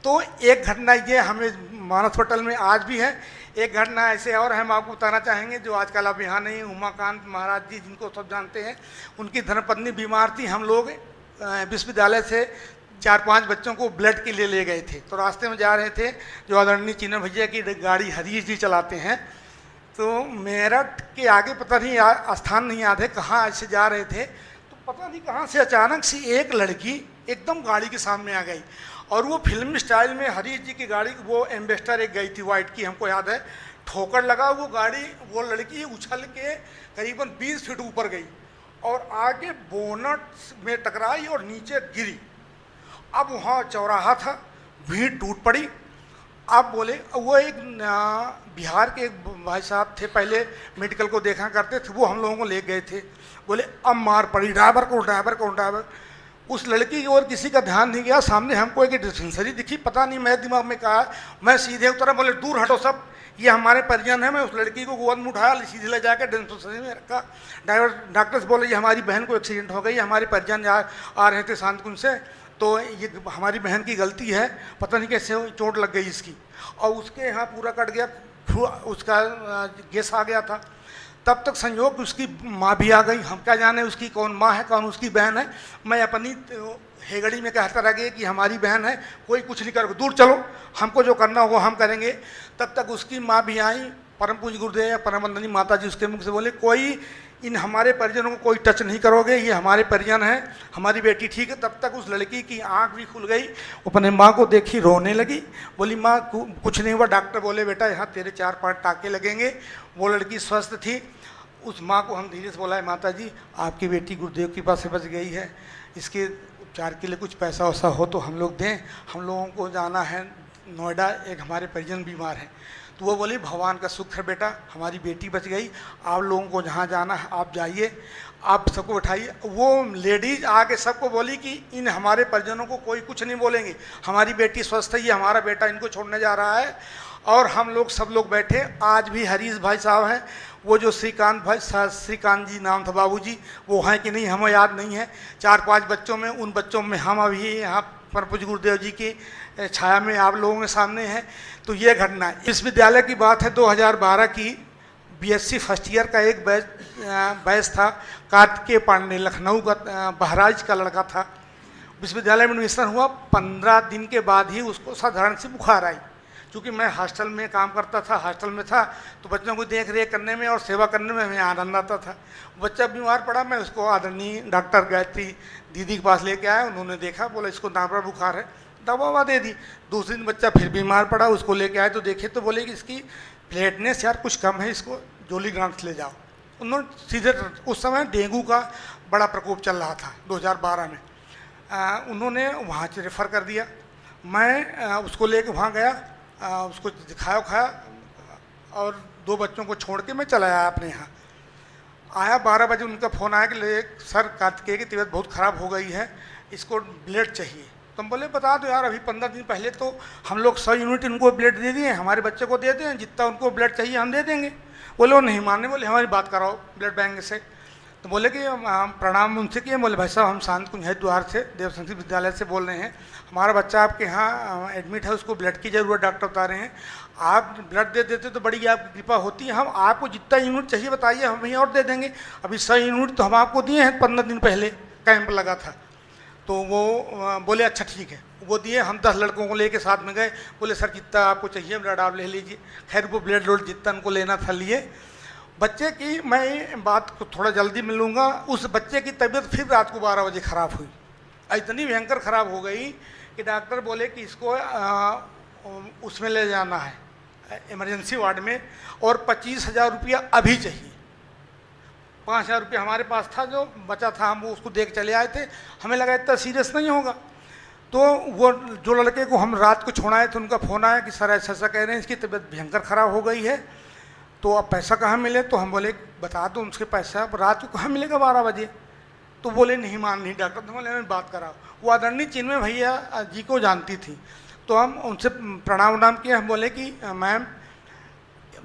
तो एक घटना ये हमें मानस पटल में आज भी है। एक घटना ऐसे और हम आपको बताना चाहेंगे जो आजकल अब यहाँ नहीं, उमाकांत महाराज जी जिनको सब जानते हैं, उनकी धर्मपत्नी बीमार थी। हम लोग विश्वविद्यालय से 4-5 बच्चों को ब्लड के लिए ले गए थे। तो रास्ते में जा रहे थे, जो आदरणीय चीना भैया की गाड़ी हरीश जी चलाते हैं, तो मेरठ के आगे पता नहीं स्थान नहीं याद है कहाँ ऐसे जा रहे थे। तो पता नहीं कहाँ से अचानक से एक लड़की एकदम गाड़ी के सामने आ गई और वो फिल्म स्टाइल में हरीश जी की गाड़ी, वो एम्बेसडर एक गई थी वाइट की, हमको याद है, ठोकर लगा, वो गाड़ी, वो लड़की उछल के करीबन 20 फीट ऊपर गई और आगे बोनट में टकराई और नीचे गिरी। अब वहाँ चौराहा था, भीड़ टूट पड़ी। आप बोले, वो एक बिहार के एक भाई साहब थे, पहले मेडिकल को देखा करते थे, वो हम लोगों को ले गए थे। बोले अब मार पड़ी, ड्राइवर को। उस लड़की की ओर किसी का ध्यान नहीं गया। सामने हमको एक डिस्पेंसरी दिखी, पता नहीं मेरे दिमाग में कहा, मैं सीधे उतरा, बोले दूर हटो सब, ये हमारे परिजन है। मैं उस लड़की को गोद में उठाया, सीधे ले जाकर डिस्पेंसरी में रखा। डॉक्टर्स बोले ये हमारी बहन को एक्सीडेंट हो गई, हमारे परिजन आ रहे थे शांतकुंज से, तो ये हमारी बहन की गलती है, पता नहीं कैसे चोट लग गई इसकी। और उसके यहाँ पूरा कट गया, उसका गैस आ गया था। तब तक संयोग उसकी माँ भी आ गई। हम क्या जाने उसकी कौन माँ है कौन उसकी बहन है। मैं अपनी हेगड़ी में कहता रह गया कि हमारी बहन है, कोई कुछ नहीं करोगे, दूर चलो, हमको जो करना हो वो हम करेंगे। तब तक उसकी माँ भी आई, परम पूज्य गुरुदेव परम वंदनीय माता जी उसके मुख से बोले, कोई इन हमारे परिजनों को कोई टच नहीं करोगे, ये हमारे परिजन हैं, हमारी बेटी ठीक है। तब तक उस लड़की की आंख भी खुल गई, अपने माँ को देखी, रोने लगी, बोली माँ कुछ नहीं हुआ। डॉक्टर बोले बेटा यहाँ तेरे 4-5 टाँके लगेंगे। वो लड़की स्वस्थ थी। उस माँ को हम धीरे से बोला, माता जी आपकी बेटी गुरुदेव की पास से बच गई है, इसके उपचार के लिए कुछ पैसा वैसा हो तो हम लोग दें, हम लोगों को जाना है नोएडा, एक हमारे परिजन बीमार हैं। तो वो बोली भगवान का शुक्र है बेटा, हमारी बेटी बच गई, आप लोगों को जहाँ जाना है आप जाइए, आप सबको उठाइए। वो लेडीज आके सबको बोली कि इन हमारे परिजनों को कोई कुछ नहीं बोलेंगे, हमारी बेटी स्वस्थ है, ये हमारा बेटा इनको छोड़ने जा रहा है। और हम लोग सब लोग बैठे। आज भी हरीश भाई साहब हैं, वो जो श्रीकांत भाई, श्रीकांत जी नाम था बाबूजी, वो हैं कि नहीं हमें याद नहीं है। 4-5 बच्चों में, उन बच्चों में हम अभी यहाँ परम पूज्य गुरुदेव जी की छाया में आप लोगों के सामने हैं। तो ये घटना है। इस विद्यालय की बात है 2012 की, बीएससी फर्स्ट ईयर का एक बैच था, कार्तिकेय पांडे, लखनऊ का, बहराइच का लड़का था। विश्वविद्यालय में एडमिशन हुआ, 15 दिन के बाद ही उसको साधारण सी बुखार आई। चूँकि मैं हॉस्टल में काम करता था, हॉस्टल में था, तो बच्चों को देख रेख करने में और सेवा करने में हमें आनंद आता था। बच्चा बीमार पड़ा, मैं उसको आदरणीय डॉक्टर गायत्री दीदी के पास लेके आया। उन्होंने देखा, बोला इसको नाभा बुखार है, दवा ववा दे दी। दूसरे दिन बच्चा फिर बीमार पड़ा, उसको लेके आए तो देखे तो बोले कि इसकी प्लेटनेस यार कुछ कम है, इसको जोली ग्रांट्स ले जाओ। उन्होंने सीधे, उस समय डेंगू का बड़ा प्रकोप चल रहा था 2012 में, उन्होंने वहाँ से रेफ़र कर दिया। मैं उसको लेके वहाँ गया, उसको दिखाया खाया और 2 बच्चों को छोड़ के मैं चला आया अपने यहाँ। आया 12 बजे उनका फ़ोन आया कि सर कार्तिकेय की तबीयत बहुत ख़राब हो गई है, इसको ब्लड चाहिए। तो हम बोले बता दो यार, अभी 15 दिन पहले तो हम लोग 100 यूनिट उनको ब्लड दे दिए, हमारे बच्चे को दे दें, जितना उनको ब्लड चाहिए हम दे देंगे। बोले वो नहीं मानने, बोले हमारी बात कराओ ब्लड बैंक से। तो बोले कि हम प्रणाम उनसे किए। बोले भाई साहब हम शांतकुंज हरिद्वार से देव संस्कृत विद्यालय से बोल रहे हैं, हमारा बच्चा आपके यहाँ एडमिट है, उसको ब्लड की ज़रूरत डॉक्टर बता रहे हैं, आप ब्लड दे देते तो बड़ी आपकी कृपा होती है, हम आपको जितना यूनिट चाहिए बताइए, हम वहीं और दे देंगे। अभी 100 यूनिट तो हम आपको दिए हैं, 15 दिन पहले कैंप लगा था। तो वो बोले अच्छा ठीक है, वो दिए। हम 10 लड़कों को लेके साथ में गए, बोले सर जितना आपको चाहिए ब्लड आप ले लीजिए। खैर वो ब्लड लोड जितना उनको लेना था लिए। बच्चे की मैं बात को थोड़ा जल्दी मिलूँगा, उस बच्चे की तबीयत फिर रात को 12 बजे ख़राब हुई, इतनी भयंकर ख़राब हो गई कि डॉक्टर बोले कि इसको उसमें ले जाना है इमरजेंसी वार्ड में, और 25,000 रुपया अभी चाहिए। 5,000 रुपया हमारे पास था, जो बचा था हम वो उसको देख चले आए थे, हमें लगा इतना सीरियस नहीं होगा। तो वो जो लड़के को हम रात को छोड़ाए थे, उनका फ़ोन आया कि सर ऐसा ऐसा कह रहे हैं, इसकी तबीयत भयंकर ख़राब हो गई है, तो अब पैसा कहाँ मिले। तो हम बोले बता दो उनके पैसा, रात को कहाँ मिलेगा 12 बजे। तो बोले नहीं मान नहीं डॉक्टर, तो बोले बात कराओ। वो आदरणीय चिन्मय भैया जी को जानती थी, तो हम उनसे प्रणाम उनाम किए। हम बोले कि मैम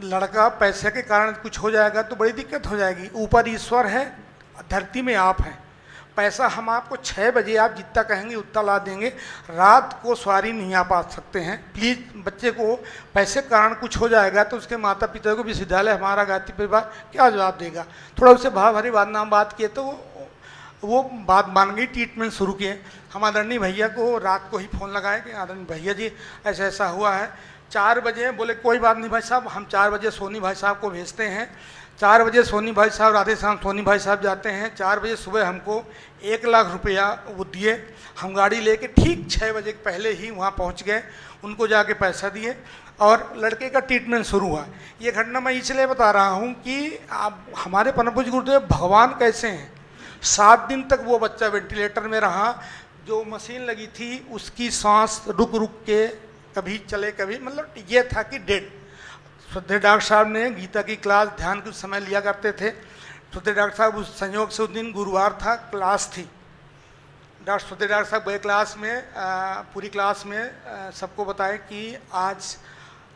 लड़का पैसे के कारण कुछ हो जाएगा तो बड़ी दिक्कत हो जाएगी, ऊपर ईश्वर है, धरती में आप हैं, पैसा हम आपको 6 बजे आप जितना कहेंगे उतना ला देंगे, रात को सवारी नहीं आ पा सकते हैं, प्लीज़ बच्चे को पैसे के कारण कुछ हो जाएगा तो उसके माता पिता को विश्वविद्यालय हमारा गायत्री परिवार क्या जवाब देगा। थोड़ा उससे भाव भरी बात किए तो वो बात मान गई, ट्रीटमेंट शुरू किए। हम आदरणीय भैया को रात को ही फ़ोन लगाए कि आदरणीय भैया जी ऐसा ऐसा हुआ है, 4 बजे बोले कोई बात नहीं भाई साहब, हम 4 बजे सोनी भाई साहब को भेजते हैं। 4 बजे सोनी भाई साहब, राधे श्याम सोनी भाई साहब जाते हैं। 4 बजे सुबह हमको 1 लाख रुपया वो दिए। हम गाड़ी लेके ठीक 6 बजे पहले ही वहाँ पहुँच गए, उनको जाके पैसा दिए और लड़के का ट्रीटमेंट शुरू हुआ। ये घटना मैं इसलिए बता रहा हूँ कि आप हमारे परम पूज्य गुरुदेव भगवान कैसे हैं। 7 दिन तक वो बच्चा वेंटिलेटर में रहा। जो मशीन लगी थी उसकी सांस रुक रुक के कभी चले कभी, मतलब ये था कि डेड। श्रद्धेय डॉक्टर साहब ने गीता की क्लास ध्यान के समय लिया करते थे। श्रद्धेय डॉक्टर साहब उस संयोग से उस दिन गुरुवार था, क्लास थी। श्रद्धेय डॉक्टर साहब गए क्लास में, पूरी क्लास में सबको बताए कि आज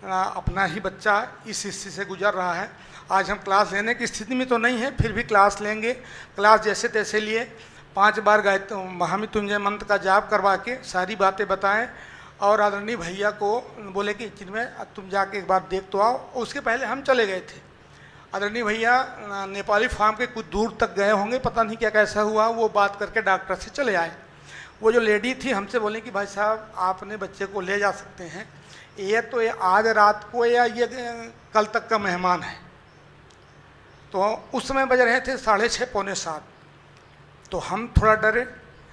अपना ही बच्चा इस स्थिति से गुजर रहा है। आज हम क्लास लेने की स्थिति में तो नहीं है, फिर भी क्लास लेंगे। क्लास जैसे तैसे लिए 5 बार गायत्री महामृत्युंजय मंत्र का जाप करवा के सारी बातें बताएं और आदरणीय भैया को बोले कि जिनमें तुम जाके एक बार देख तो आओ। उसके पहले हम चले गए थे। आदरणीय भैया नेपाली फार्म के कुछ दूर तक गए होंगे, पता नहीं क्या कैसा हुआ, वो बात करके डॉक्टर से चले आए। वो जो लेडी थी हमसे बोले कि भाई साहब आपने बच्चे को ले जा सकते हैं, ये तो ये आज रात को या ये कल तक का मेहमान है। तो उस समय बज रहे थे 6:30 पौने 7। तो हम थोड़ा डरे।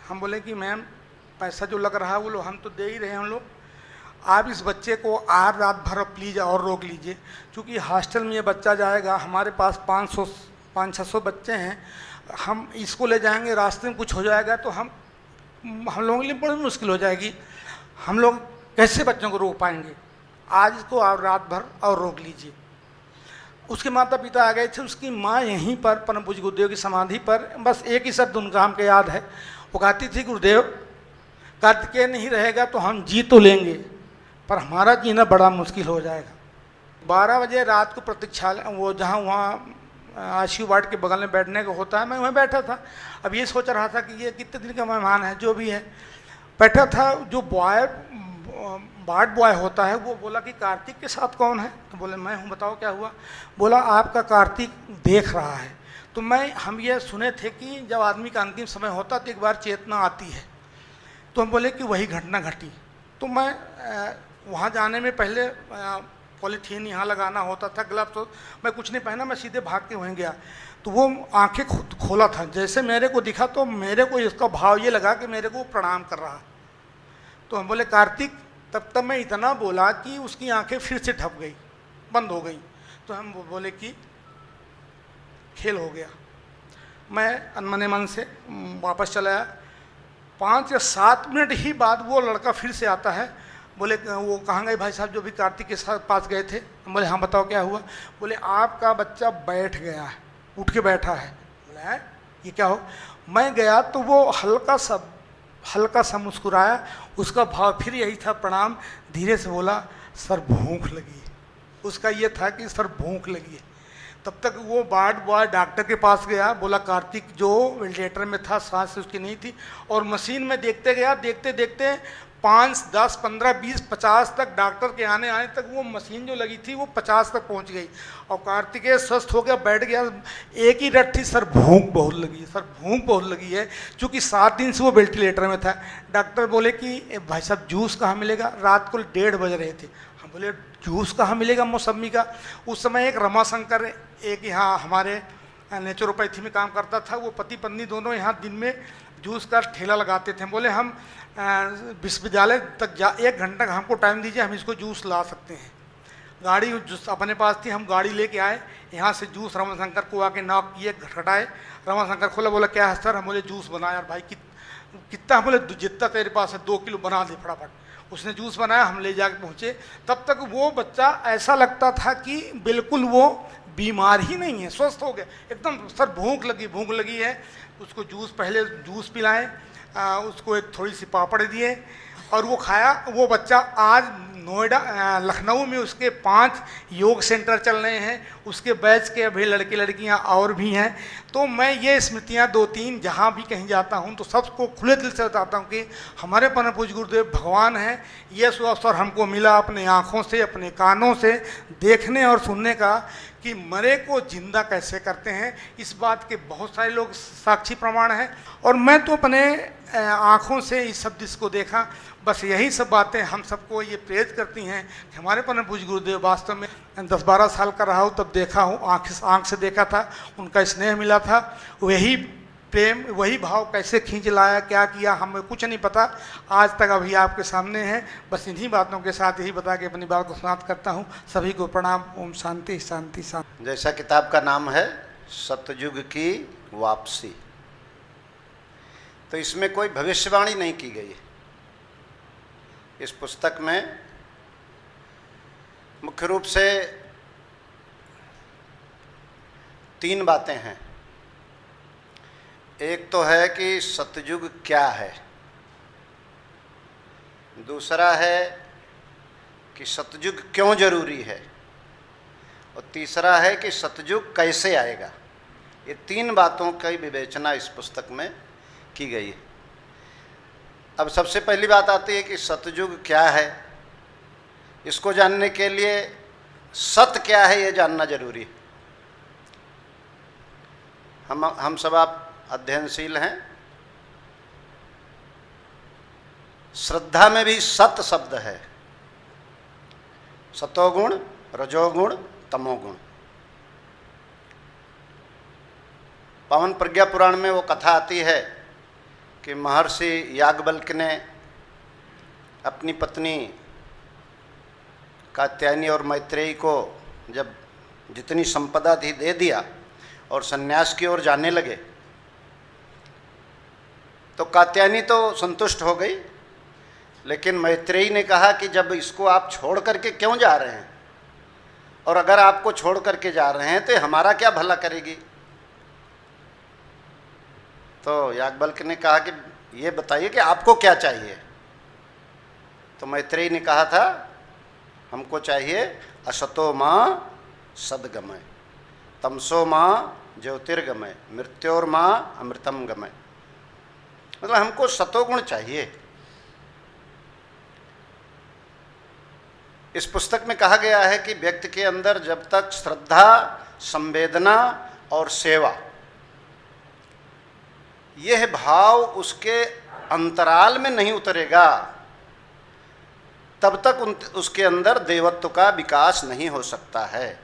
हम बोले कि मैम पैसा जो लग रहा है वो लोग हम तो दे ही रहे हैं, हम लोग आप इस बच्चे को आज रात भर प्लीज़ और रोक लीजिए, क्योंकि हॉस्टल में ये बच्चा जाएगा। हमारे पास 500-600 बच्चे हैं, हम इसको ले जाएंगे, रास्ते में कुछ हो जाएगा तो हम लोगों के लिए बड़ी मुश्किल हो जाएगी। हम लोग कैसे बच्चों को रोक पाएंगे, आज इसको आप रात भर और रोक लीजिए। उसके माता पिता आ गए थे, उसकी माँ यहीं पर परम पूज्य गुरुदेव की समाधि पर, बस एक ही शब्द उनका हमको याद है। वो कहती थी गुरुदेव कार्तिकेय नहीं रहेगा तो हम जी तो लेंगे, पर हमारा जीना बड़ा मुश्किल हो जाएगा। 12 बजे रात को प्रतीक्षालय, वो जहाँ वहाँ आईसीयू वार्ड के बगल में बैठने का होता है, मैं वहीं बैठा था। अब ये सोच रहा था कि ये कितने दिन का मेहमान है, जो भी है। बैठा था, जो वार्ड बॉय होता है वो बोला कि कार्तिक के साथ कौन है, तो बोले मैं हूँ, बताओ क्या हुआ। बोला आपका कार्तिक देख रहा है। तो हम ये सुने थे कि जब आदमी का अंतिम समय होता तो एक बार चेतना आती है, तो हम बोले कि वही घटना घटी। तो मैं वहाँ जाने में पहले पॉलीथीन यहाँ लगाना होता था, ग्लव्स, तो मैं कुछ नहीं पहना, मैं सीधे भाग के वहीं गया। तो वो आंखें खोला था, जैसे मेरे को दिखा तो मेरे को इसका भाव ये लगा कि मेरे को प्रणाम कर रहा। तो हम बोले कार्तिक, तब मैं इतना बोला कि उसकी आंखें फिर से ठप गई, बंद हो गई। तो हम बोले कि खेल हो गया। मैं अनमने मन से वापस चला आया। 5 या 7 मिनट ही बाद वो लड़का फिर से आता है। बोले वो कहाँ गए भाई साहब जो भी कार्तिक के साथ पास गए थे। हम बोले हाँ बताओ क्या हुआ। बोले आपका बच्चा बैठ गया है, उठ के बैठा है। बोले ये क्या हो। मैं गया तो वो हल्का सा मुस्कुराया, उसका भाव फिर यही था प्रणाम। धीरे से बोला सर भूख लगी है। उसका ये था कि सर भूख लगी है। तब तक वो वार्ड बॉय डॉक्टर के पास गया, बोला कार्तिक जो वेंटिलेटर में था, सांस उसकी नहीं थी, और मशीन में देखते गया। देखते देखते 5, 10, 15, 20, 50 तक, डॉक्टर के आने तक वो मशीन जो लगी थी वो 50 तक पहुंच गई। और कार्तिकेय स्वस्थ हो गया, बैठ गया। एक ही रट थी, सर भूख बहुत लगी है, सर भूख बहुत लगी है। चूँकि 7 दिन से वो वेंटिलेटर में था। डॉक्टर बोले कि भाई साहब जूस कहाँ मिलेगा। रात को 1:30 बज रहे थे। हम बोले जूस कहाँ मिलेगा मौसमी का। उस समय एक रमाशंकर, एक यहाँ हमारे नेचुरोपैथी में काम करता था, वो पति पत्नी दोनों यहाँ दिन में जूस का ठेला लगाते थे। बोले हम विश्वविद्यालय तक 1 घंटा हमको टाइम दीजिए, हम इसको जूस ला सकते हैं। गाड़ी जूस अपने पास थी, हम गाड़ी लेके आए। यहाँ से जूस रमाशंकर को आके नॉक किए, खटखटाए। रमाशंकर खोला, बोला क्या है सर। हम बोले जूस बनाया। भाई कितना। हम बोले जितना तेरे पास है 2 किलो बना दे फटाफट। उसने जूस बनाया, हम ले जाके पहुँचे। तब तक वो बच्चा ऐसा लगता था कि बिल्कुल वो बीमार ही नहीं है, स्वस्थ हो गया एकदम। सर भूख लगी है। उसको जूस, पहले जूस पिलाएं, उसको एक थोड़ी सी पापड़ दिए और वो खाया। वो बच्चा आज नोएडा, लखनऊ में उसके 5 योग सेंटर चल रहे हैं। उसके बैच के अभी लड़के लड़कियां और भी हैं। तो मैं ये स्मृतियां 2-3 जहाँ भी कहीं जाता हूँ तो सबको खुले दिल से बताता हूँ कि हमारे परम पूज्य गुरुदेव भगवान हैं। ये अवसर हमको मिला अपने आँखों से, अपने कानों से देखने और सुनने का कि मरे को जिंदा कैसे करते हैं। इस बात के बहुत सारे लोग साक्षी प्रमाण हैं और मैं तो अपने आँखों से इस सब को देखा। बस यही सब बातें हम सबको ये प्रेरित करती हैं कि हमारे परम पूज्य गुरुदेव वास्तव में 10-12 साल का रहा हूँ, तब देखा हूँ, आँख से देखा था, उनका स्नेह मिला था। वही प्रेम, वही भाव कैसे खींच लाया, क्या किया, हमें कुछ नहीं पता। आज तक अभी आपके सामने है। बस इन्हीं बातों के साथ यही बता के अपनी बात को समाप्त करता हूँ। सभी को प्रणाम। ओम शांति शांति शांति। जैसा किताब का नाम है सतयुग की वापसी, तो इसमें कोई भविष्यवाणी नहीं की गई है। इस पुस्तक में मुख्य रूप से 3 बातें हैं। एक तो है कि सतयुग क्या है, दूसरा है कि सतयुग क्यों जरूरी है, और तीसरा है कि सतयुग कैसे आएगा। ये 3 बातों की विवेचना इस पुस्तक में की गई है। अब सबसे पहली बात आती है कि सतयुग क्या है। इसको जानने के लिए सत क्या है ये जानना जरूरी है। हम सब आप अध्ययनशील हैं। श्रद्धा में भी सत शब्द है। सतोगुण, रजोगुण, तमोगुण। पावन प्रज्ञा पुराण में वो कथा आती है कि महर्षि याज्ञवल्क्य ने अपनी पत्नी कात्यायनी और मैत्रेयी को जब जितनी संपदा थी दे दिया और सन्यास की ओर जाने लगे, तो कात्यायनी तो संतुष्ट हो गई, लेकिन मैत्रेयी ने कहा कि जब इसको आप छोड़ करके क्यों जा रहे हैं, और अगर आपको छोड़ करके जा रहे हैं तो हमारा क्या भला करेगी। तो याज्ञवल्क्य ने कहा कि ये बताइए कि आपको क्या चाहिए। तो मैत्रेयी ने कहा था, हमको चाहिए असतो माँ सद्गमय, तमसो माँ ज्योतिर्गमय, मृत्योर माँ अमृतम गमय। मतलब हमको सतोगुण चाहिए। इस पुस्तक में कहा गया है कि व्यक्ति के अंदर जब तक श्रद्धा, संवेदना और सेवा, यह भाव उसके अंतराल में नहीं उतरेगा, तब तक उसके अंदर देवत्व का विकास नहीं हो सकता है।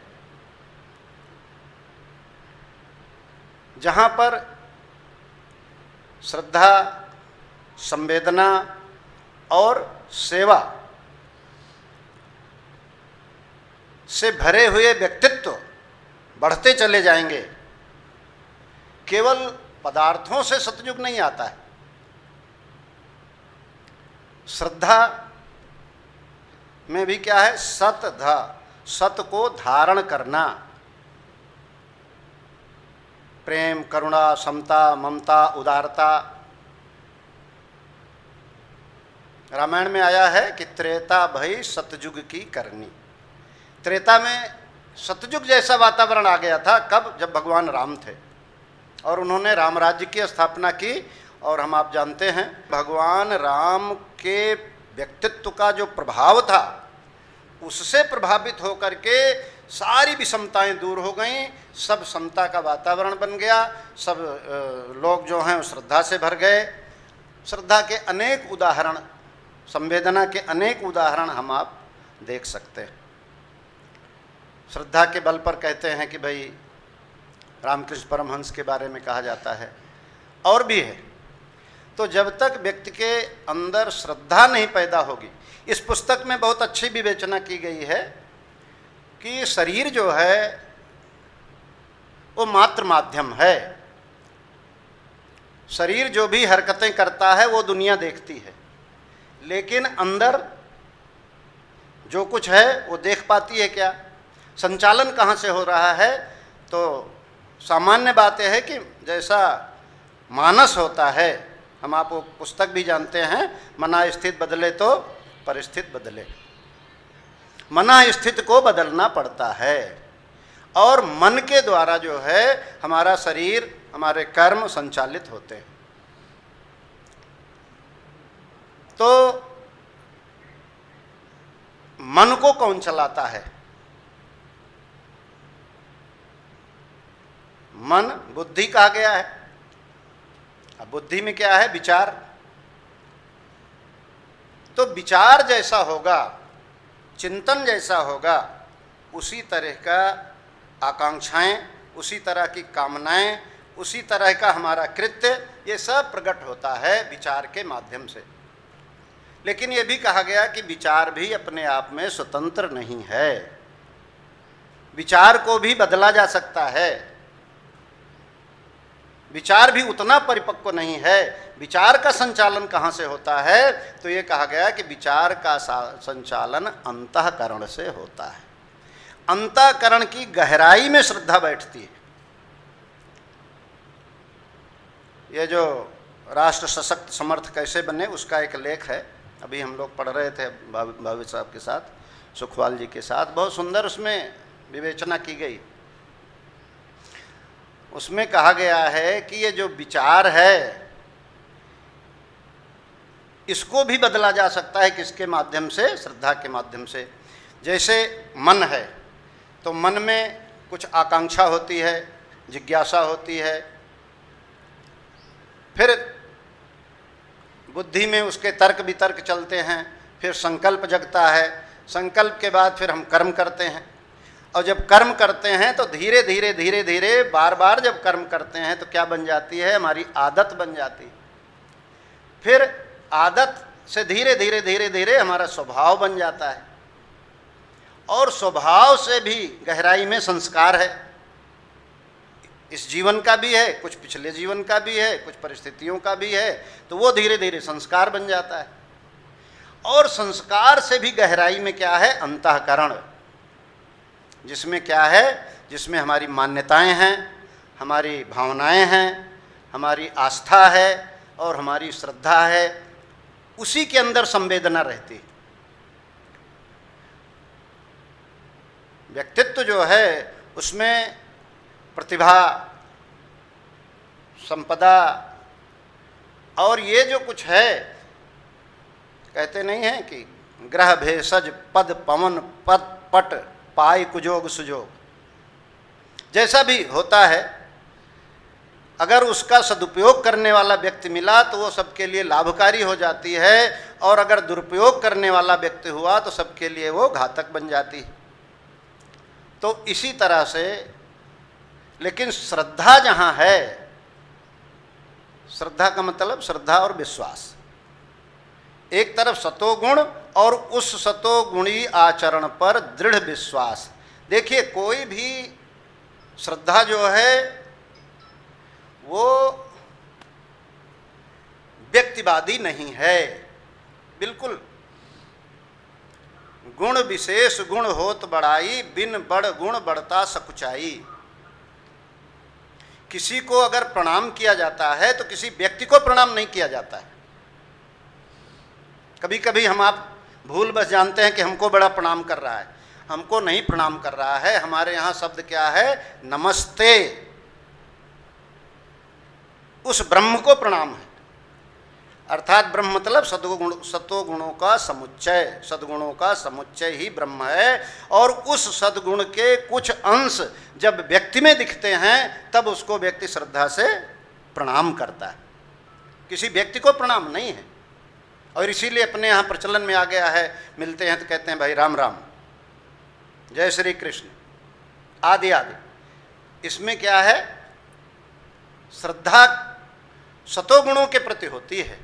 जहाँ पर श्रद्धा, संवेदना और सेवा से भरे हुए व्यक्तित्व बढ़ते चले जाएंगे। केवल पदार्थों से सतयुग नहीं आता है। श्रद्धा में भी क्या है, सतधा, सत को धारण करना, प्रेम, करुणा, समता, ममता, उदारता। रामायण में आया है कि त्रेता भई सतयुग की करनी। त्रेता में सतयुग जैसा वातावरण आ गया था। कब? जब भगवान राम थे और उन्होंने राम राज्य की स्थापना की। और हम आप जानते हैं भगवान राम के व्यक्तित्व का जो प्रभाव था, उससे प्रभावित होकर के सारी विषमताएं दूर हो गईं, सब समता का वातावरण बन गया, सब लोग जो हैं श्रद्धा से भर गए। श्रद्धा के अनेक उदाहरण, संवेदना के अनेक उदाहरण हम आप देख सकते हैं। श्रद्धा के बल पर कहते हैं कि भाई रामकृष्ण परमहंस के बारे में कहा जाता है, और भी है। तो जब तक व्यक्ति के अंदर श्रद्धा नहीं पैदा होगी, इस पुस्तक में बहुत अच्छी विवेचना की गई है कि शरीर जो है वो मात्र माध्यम है। शरीर जो भी हरकतें करता है वो दुनिया देखती है, लेकिन अंदर जो कुछ है वो देख पाती है क्या? संचालन कहाँ से हो रहा है? तो सामान्य बात यह है कि जैसा मानस होता है, हम आप वो पुस्तक भी जानते हैं, मना स्थित बदले तो परिस्थिति बदले। मना स्थिति को बदलना पड़ता है और मन के द्वारा जो है हमारा शरीर, हमारे कर्म संचालित होते हैं। तो मन को कौन चलाता है? मन बुद्धि कहा गया है। अब बुद्धि में क्या है? विचार। तो विचार जैसा होगा, चिंतन जैसा होगा, उसी तरह का आकांक्षाएं, उसी तरह की कामनाएं, उसी तरह का हमारा कृत्य, ये सब प्रकट होता है विचार के माध्यम से। लेकिन ये भी कहा गया कि विचार भी अपने आप में स्वतंत्र नहीं है, विचार को भी बदला जा सकता है, विचार भी उतना परिपक्व नहीं है। विचार का संचालन कहाँ से होता है? तो ये कहा गया कि विचार का संचालन अंतःकरण से होता है। अंतःकरण की गहराई में श्रद्धा बैठती है। ये जो राष्ट्र सशक्त समर्थ कैसे बने, उसका एक लेख है, अभी हम लोग पढ़ रहे थे भावी साहब के साथ, सुखवाल जी के साथ, बहुत सुंदर उसमें विवेचना की गई। उसमें कहा गया है कि ये जो विचार है इसको भी बदला जा सकता है। किसके माध्यम से? श्रद्धा के माध्यम से। जैसे मन है तो मन में कुछ आकांक्षा होती है, जिज्ञासा होती है, फिर बुद्धि में उसके तर्क वितर्क चलते हैं, फिर संकल्प जगता है, संकल्प के बाद फिर हम कर्म करते हैं, और जब कर्म करते हैं तो धीरे धीरे धीरे धीरे बार बार जब कर्म करते हैं तो क्या बन जाती है? हमारी आदत बन जाती है। फिर आदत से धीरे धीरे धीरे धीरे हमारा स्वभाव बन जाता है, और स्वभाव से भी गहराई में संस्कार है। इस जीवन का भी है, कुछ पिछले जीवन का भी है, कुछ परिस्थितियों का भी है, तो वो धीरे धीरे संस्कार बन जाता है। और संस्कार से भी गहराई में क्या है? अंतःकरण, जिसमें क्या है? जिसमें हमारी मान्यताएं हैं, हमारी भावनाएं हैं, हमारी आस्था है और हमारी श्रद्धा है, उसी के अंदर संवेदना रहती है। व्यक्तित्व जो है उसमें प्रतिभा, संपदा और ये जो कुछ है, कहते नहीं हैं कि ग्रह भेषज पद पवन पद पट पाई कुजोग सुजोग, जैसा भी होता है, अगर उसका सदुपयोग करने वाला व्यक्ति मिला तो वो सबके लिए लाभकारी हो जाती है, और अगर दुरुपयोग करने वाला व्यक्ति हुआ तो सबके लिए वो घातक बन जाती है। तो इसी तरह से, लेकिन श्रद्धा जहाँ है, श्रद्धा का मतलब श्रद्धा और विश्वास, एक तरफ सतोगुण और उस सतोगुणी आचरण पर दृढ़ विश्वास। देखिए, कोई भी श्रद्धा जो है वो व्यक्तिवादी नहीं है, बिल्कुल। गुण विशेष गुण होत बड़ाई, बिन बड़ गुण बढ़ता सकुचाई। किसी को अगर प्रणाम किया जाता है तो किसी व्यक्ति को प्रणाम नहीं किया जाता है। कभी कभी हम आप भूल बस जानते हैं कि हमको बड़ा प्रणाम कर रहा है, हमको नहीं प्रणाम कर रहा है। हमारे यहाँ शब्द क्या है? नमस्ते। उस ब्रह्म को प्रणाम है, अर्थात ब्रह्म मतलब सतोगुणों का समुच्चय, सद्गुणों का समुच्चय ही ब्रह्म है। और उस सद्गुण के कुछ अंश जब व्यक्ति में दिखते हैं तब उसको व्यक्ति श्रद्धा से प्रणाम करता है, किसी व्यक्ति को प्रणाम नहीं है। और इसीलिए अपने यहाँ प्रचलन में आ गया है, मिलते हैं तो कहते हैं भाई राम राम, जय श्री कृष्ण आदि आदि। इसमें क्या है? श्रद्धा सतोगुणों के प्रति होती है,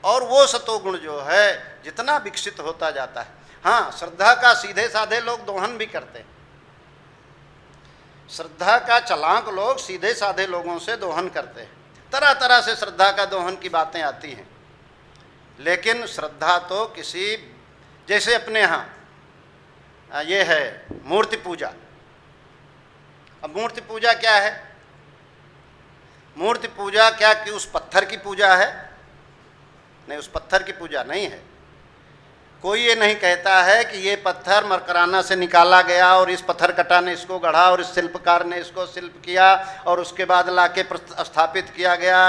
और वो सतोगुण जो है जितना विकसित होता जाता है। हाँ, श्रद्धा का सीधे साधे लोग दोहन भी करते हैं, श्रद्धा का चालाक लोग सीधे साधे लोगों से दोहन करते हैं, तरह तरह से श्रद्धा का दोहन की बातें आती हैं। लेकिन श्रद्धा तो किसी, जैसे अपने यहाँ ये है मूर्ति पूजा। अब मूर्ति पूजा क्या है? मूर्ति पूजा क्या कि उस पत्थर की पूजा है? नहीं, उस पत्थर की पूजा नहीं है। कोई ये नहीं कहता है कि ये पत्थर मकराना से निकाला गया और इस पत्थर कटा ने इसको गढ़ा और इस शिल्पकार ने इसको शिल्प किया और उसके बाद लाके स्थापित किया गया,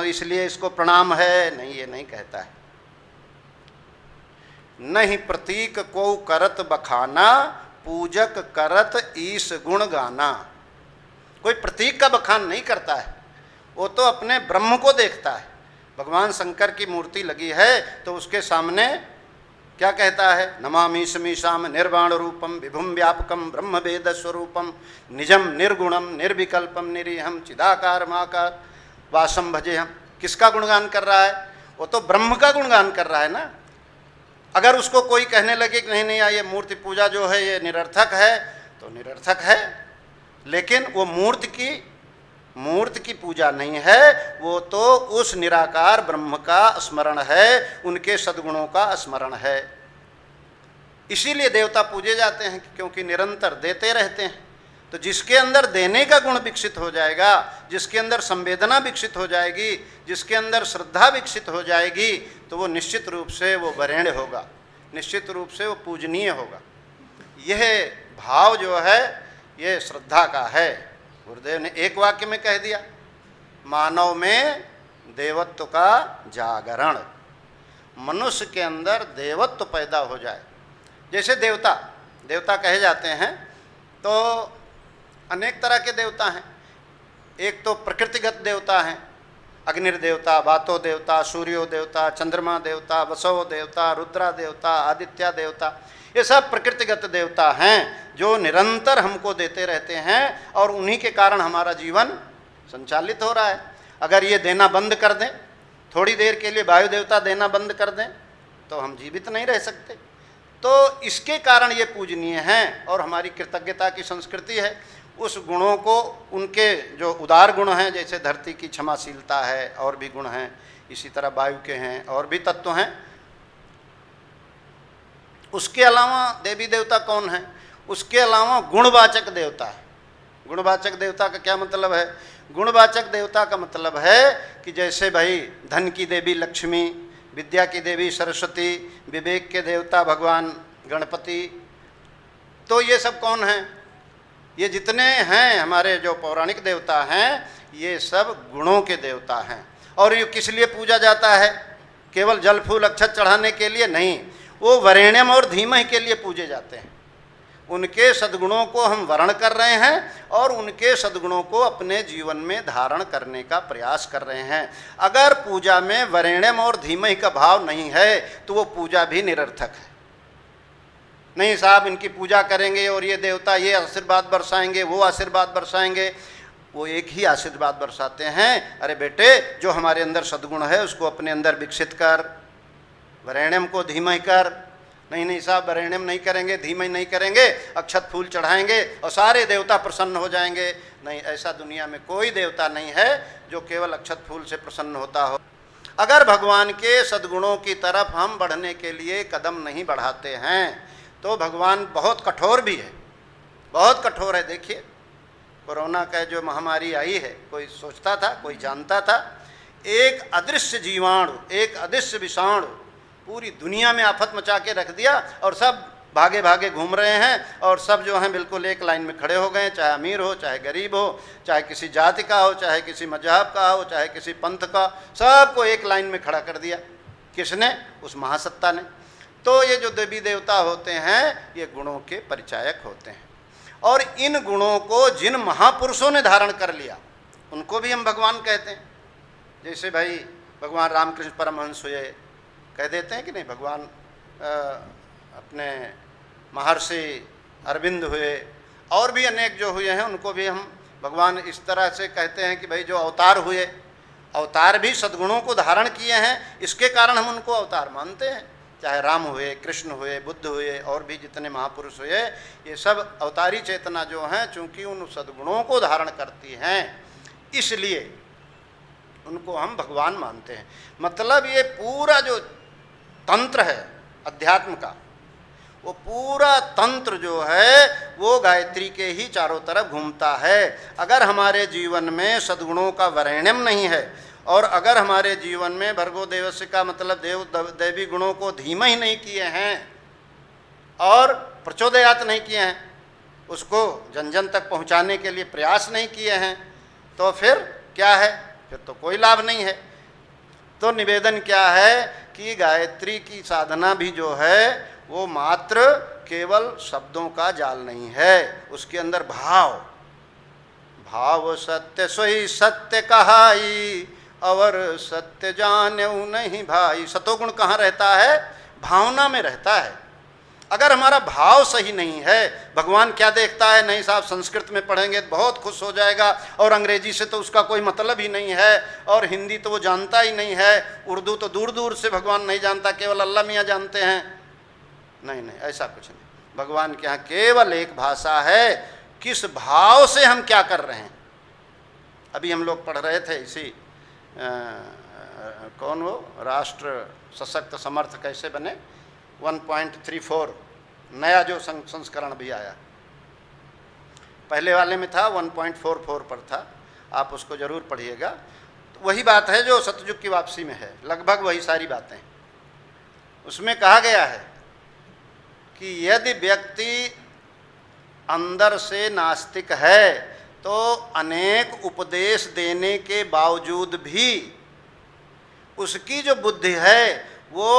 इसलिए इसको प्रणाम है। नहीं, ये नहीं कहता है। नहीं प्रतीक को करत बखाना, पूजक करत ईश गुण गाना। कोई प्रतीक का बखान नहीं करता है, वो तो अपने ब्रह्म को देखता है। भगवान शंकर की मूर्ति लगी है तो उसके सामने क्या कहता है, नमामि समीशाम निर्वाण रूपम विभुम व्यापकम ब्रह्म वेद स्वरूपम निजम निर्गुणम निर्विकल्पम निरीहम चिदाकार माकार वासम भजे हम। किसका गुणगान कर रहा है? वो तो ब्रह्म का गुणगान कर रहा है ना। अगर उसको कोई कहने लगे कि नहीं नहीं ये मूर्ति पूजा जो है ये निरर्थक है, तो निरर्थक है, लेकिन वो मूर्ति की पूजा नहीं है, वो तो उस निराकार ब्रह्म का स्मरण है, उनके सद्गुणों का स्मरण है। इसीलिए देवता पूजे जाते हैं, क्योंकि निरंतर देते रहते हैं। तो जिसके अंदर देने का गुण विकसित हो जाएगा, जिसके अंदर संवेदना विकसित हो जाएगी, जिसके अंदर श्रद्धा विकसित हो जाएगी, तो वो निश्चित रूप से वो वरेण्य होगा, निश्चित रूप से वो पूजनीय होगा। यह भाव जो है ये श्रद्धा का है। गुरुदेव ने एक वाक्य में कह दिया, मानव में देवत्व का जागरण, मनुष्य के अंदर देवत्व पैदा हो जाए। जैसे देवता कहे जाते हैं तो अनेक तरह के देवता हैं। एक तो प्रकृतिगत देवता हैं, अग्निर्देवता, वातो देवता, सूर्यो देवता, चंद्रमा देवता, वसव देवता, रुद्रा देवता, आदित्य देवता, ये सब प्रकृतिगत देवता हैं जो निरंतर हमको देते रहते हैं और उन्हीं के कारण हमारा जीवन संचालित हो रहा है। अगर ये देना बंद कर दें, थोड़ी देर के लिए वायु देवता देना बंद कर दें, तो हम जीवित नहीं रह सकते। तो इसके कारण ये पूजनीय हैं और हमारी कृतज्ञता की संस्कृति है। उस गुणों को, उनके जो उदार गुण हैं, जैसे धरती की क्षमाशीलता है, और भी गुण हैं, इसी तरह वायु के हैं, और भी तत्व हैं। उसके अलावा देवी देवता कौन है? उसके अलावा गुणवाचक देवता है। गुणवाचक देवता का क्या मतलब है? गुणवाचक देवता का मतलब है कि जैसे भाई धन की देवी लक्ष्मी, विद्या की देवी सरस्वती, विवेक के देवता भगवान गणपति, तो ये सब कौन हैं? ये जितने हैं हमारे जो पौराणिक देवता हैं, ये सब गुणों के देवता हैं। और ये किस लिए पूजा जाता है? केवल जल फूल अक्षत चढ़ाने के लिए नहीं, वो वरेण्यम और धीमहि के लिए पूजे जाते हैं। उनके सद्गुणों को हम वर्ण कर रहे हैं और उनके सद्गुणों को अपने जीवन में धारण करने का प्रयास कर रहे हैं। अगर पूजा में वरेण्यम और धीमहि का भाव नहीं है तो वो पूजा भी निरर्थक है। नहीं साहब इनकी पूजा करेंगे और ये देवता ये आशीर्वाद बरसाएंगे, वो आशीर्वाद बरसाएंगे, वो एक ही आशीर्वाद बरसाते हैं, अरे बेटे जो हमारे अंदर सद्गुण है उसको अपने अंदर विकसित कर, वरेण्यम को धीमहि कर। नहीं साहब वरेण्यम नहीं करेंगे, धीमहि नहीं करेंगे, अक्षत फूल चढ़ाएंगे और सारे देवता प्रसन्न हो जाएंगे। नहीं, ऐसा दुनिया में कोई देवता नहीं है जो केवल अक्षत फूल से प्रसन्न होता हो। अगर भगवान के सद्गुणों की तरफ हम बढ़ने के लिए कदम नहीं बढ़ाते हैं तो भगवान बहुत कठोर भी है, बहुत कठोर है। देखिए कोरोना का जो महामारी आई है, कोई सोचता था, कोई जानता था? एक अदृश्य जीवाणु, एक अदृश्य विषाणु पूरी दुनिया में आफत मचा के रख दिया और सब भागे भागे घूम रहे हैं और सब जो हैं बिल्कुल एक लाइन में खड़े हो गए, चाहे अमीर हो, चाहे गरीब हो, चाहे किसी जाति का हो, चाहे किसी मजहब का हो, चाहे किसी पंथ का, सबको एक लाइन में खड़ा कर दिया। किसने? उस महासत्ता ने। तो ये जो देवी देवता होते हैं ये गुणों के परिचायक होते हैं और इन गुणों को जिन महापुरुषों ने धारण कर लिया उनको भी हम भगवान कहते हैं। जैसे भाई भगवान रामकृष्ण परमहंस हुए, कह देते हैं कि नहीं, भगवान अपने महर्षि अरविंद हुए, और भी अनेक जो हुए हैं उनको भी हम भगवान इस तरह से कहते हैं कि भाई जो अवतार हुए, अवतार भी सद्गुणों को धारण किए हैं, इसके कारण हम उनको अवतार मानते हैं। चाहे राम हुए, कृष्ण हुए, बुद्ध हुए, और भी जितने महापुरुष हुए, ये सब अवतारी चेतना जो हैं चूँकि उन सद्गुणों को धारण करती हैं इसलिए उनको हम भगवान मानते हैं। मतलब ये पूरा जो तंत्र है अध्यात्म का, वो पूरा तंत्र जो है वो गायत्री के ही चारों तरफ घूमता है। अगर हमारे जीवन में सद्गुणों का वरेण्यम नहीं है और अगर हमारे जीवन में भर्गो देवस्य का मतलब देवी गुणों को धीमहि नहीं किए हैं और प्रचोदयात नहीं किए हैं, उसको जन जन तक पहुंचाने के लिए प्रयास नहीं किए हैं, तो फिर क्या है? फिर तो कोई लाभ नहीं है। तो निवेदन क्या है कि गायत्री की साधना भी जो है वो मात्र केवल शब्दों का जाल नहीं है, उसके अंदर भाव, भाव सत्य सोई सत्य कहाई, और सत्य जानेऊ नहीं भाई। सतोगुण कहाँ रहता है? भावना में रहता है। अगर हमारा भाव सही नहीं है, भगवान क्या देखता है? नहीं साहब, संस्कृत में पढ़ेंगे तो बहुत खुश हो जाएगा, और अंग्रेजी से तो उसका कोई मतलब ही नहीं है, और हिंदी तो वो जानता ही नहीं है, उर्दू तो दूर दूर से भगवान नहीं जानता, केवल अल्लाह मियाँ जानते हैं। नहीं नहीं, ऐसा कुछ नहीं। भगवान के यहाँ केवल एक भाषा है, किस भाव से हम क्या कर रहे हैं। अभी हम लोग पढ़ रहे थे इसी कौन वो राष्ट्र सशक्त समर्थ कैसे बने 1.34 नया जो संस्करण भी आया, पहले वाले में था 1.44 पर था, आप उसको ज़रूर पढ़िएगा। तो वही बात है जो सतयुग की वापसी में है, लगभग वही सारी बातें। उसमें कहा गया है कि यदि व्यक्ति अंदर से नास्तिक है तो अनेक उपदेश देने के बावजूद भी उसकी जो बुद्धि है वो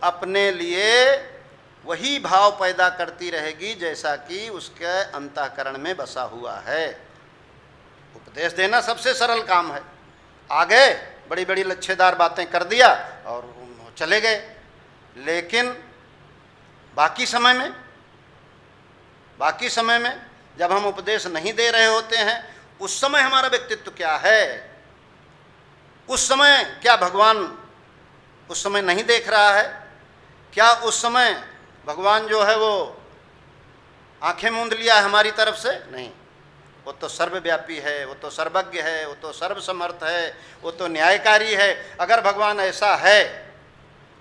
अपने लिए वही भाव पैदा करती रहेगी जैसा कि उसके अंतःकरण में बसा हुआ है। उपदेश देना सबसे सरल काम है, आ गए बड़ी बड़ी लच्छेदार बातें कर दिया और चले गए, लेकिन बाकी समय में जब हम उपदेश नहीं दे रहे होते हैं, उस समय हमारा व्यक्तित्व क्या है? उस समय क्या भगवान उस समय नहीं देख रहा है? क्या उस समय भगवान जो है वो आंखें मूंद लिया है हमारी तरफ से? नहीं, वो तो सर्वव्यापी है, वो तो सर्वज्ञ है, वो तो सर्वसमर्थ है, वो तो न्यायकारी है। अगर भगवान ऐसा है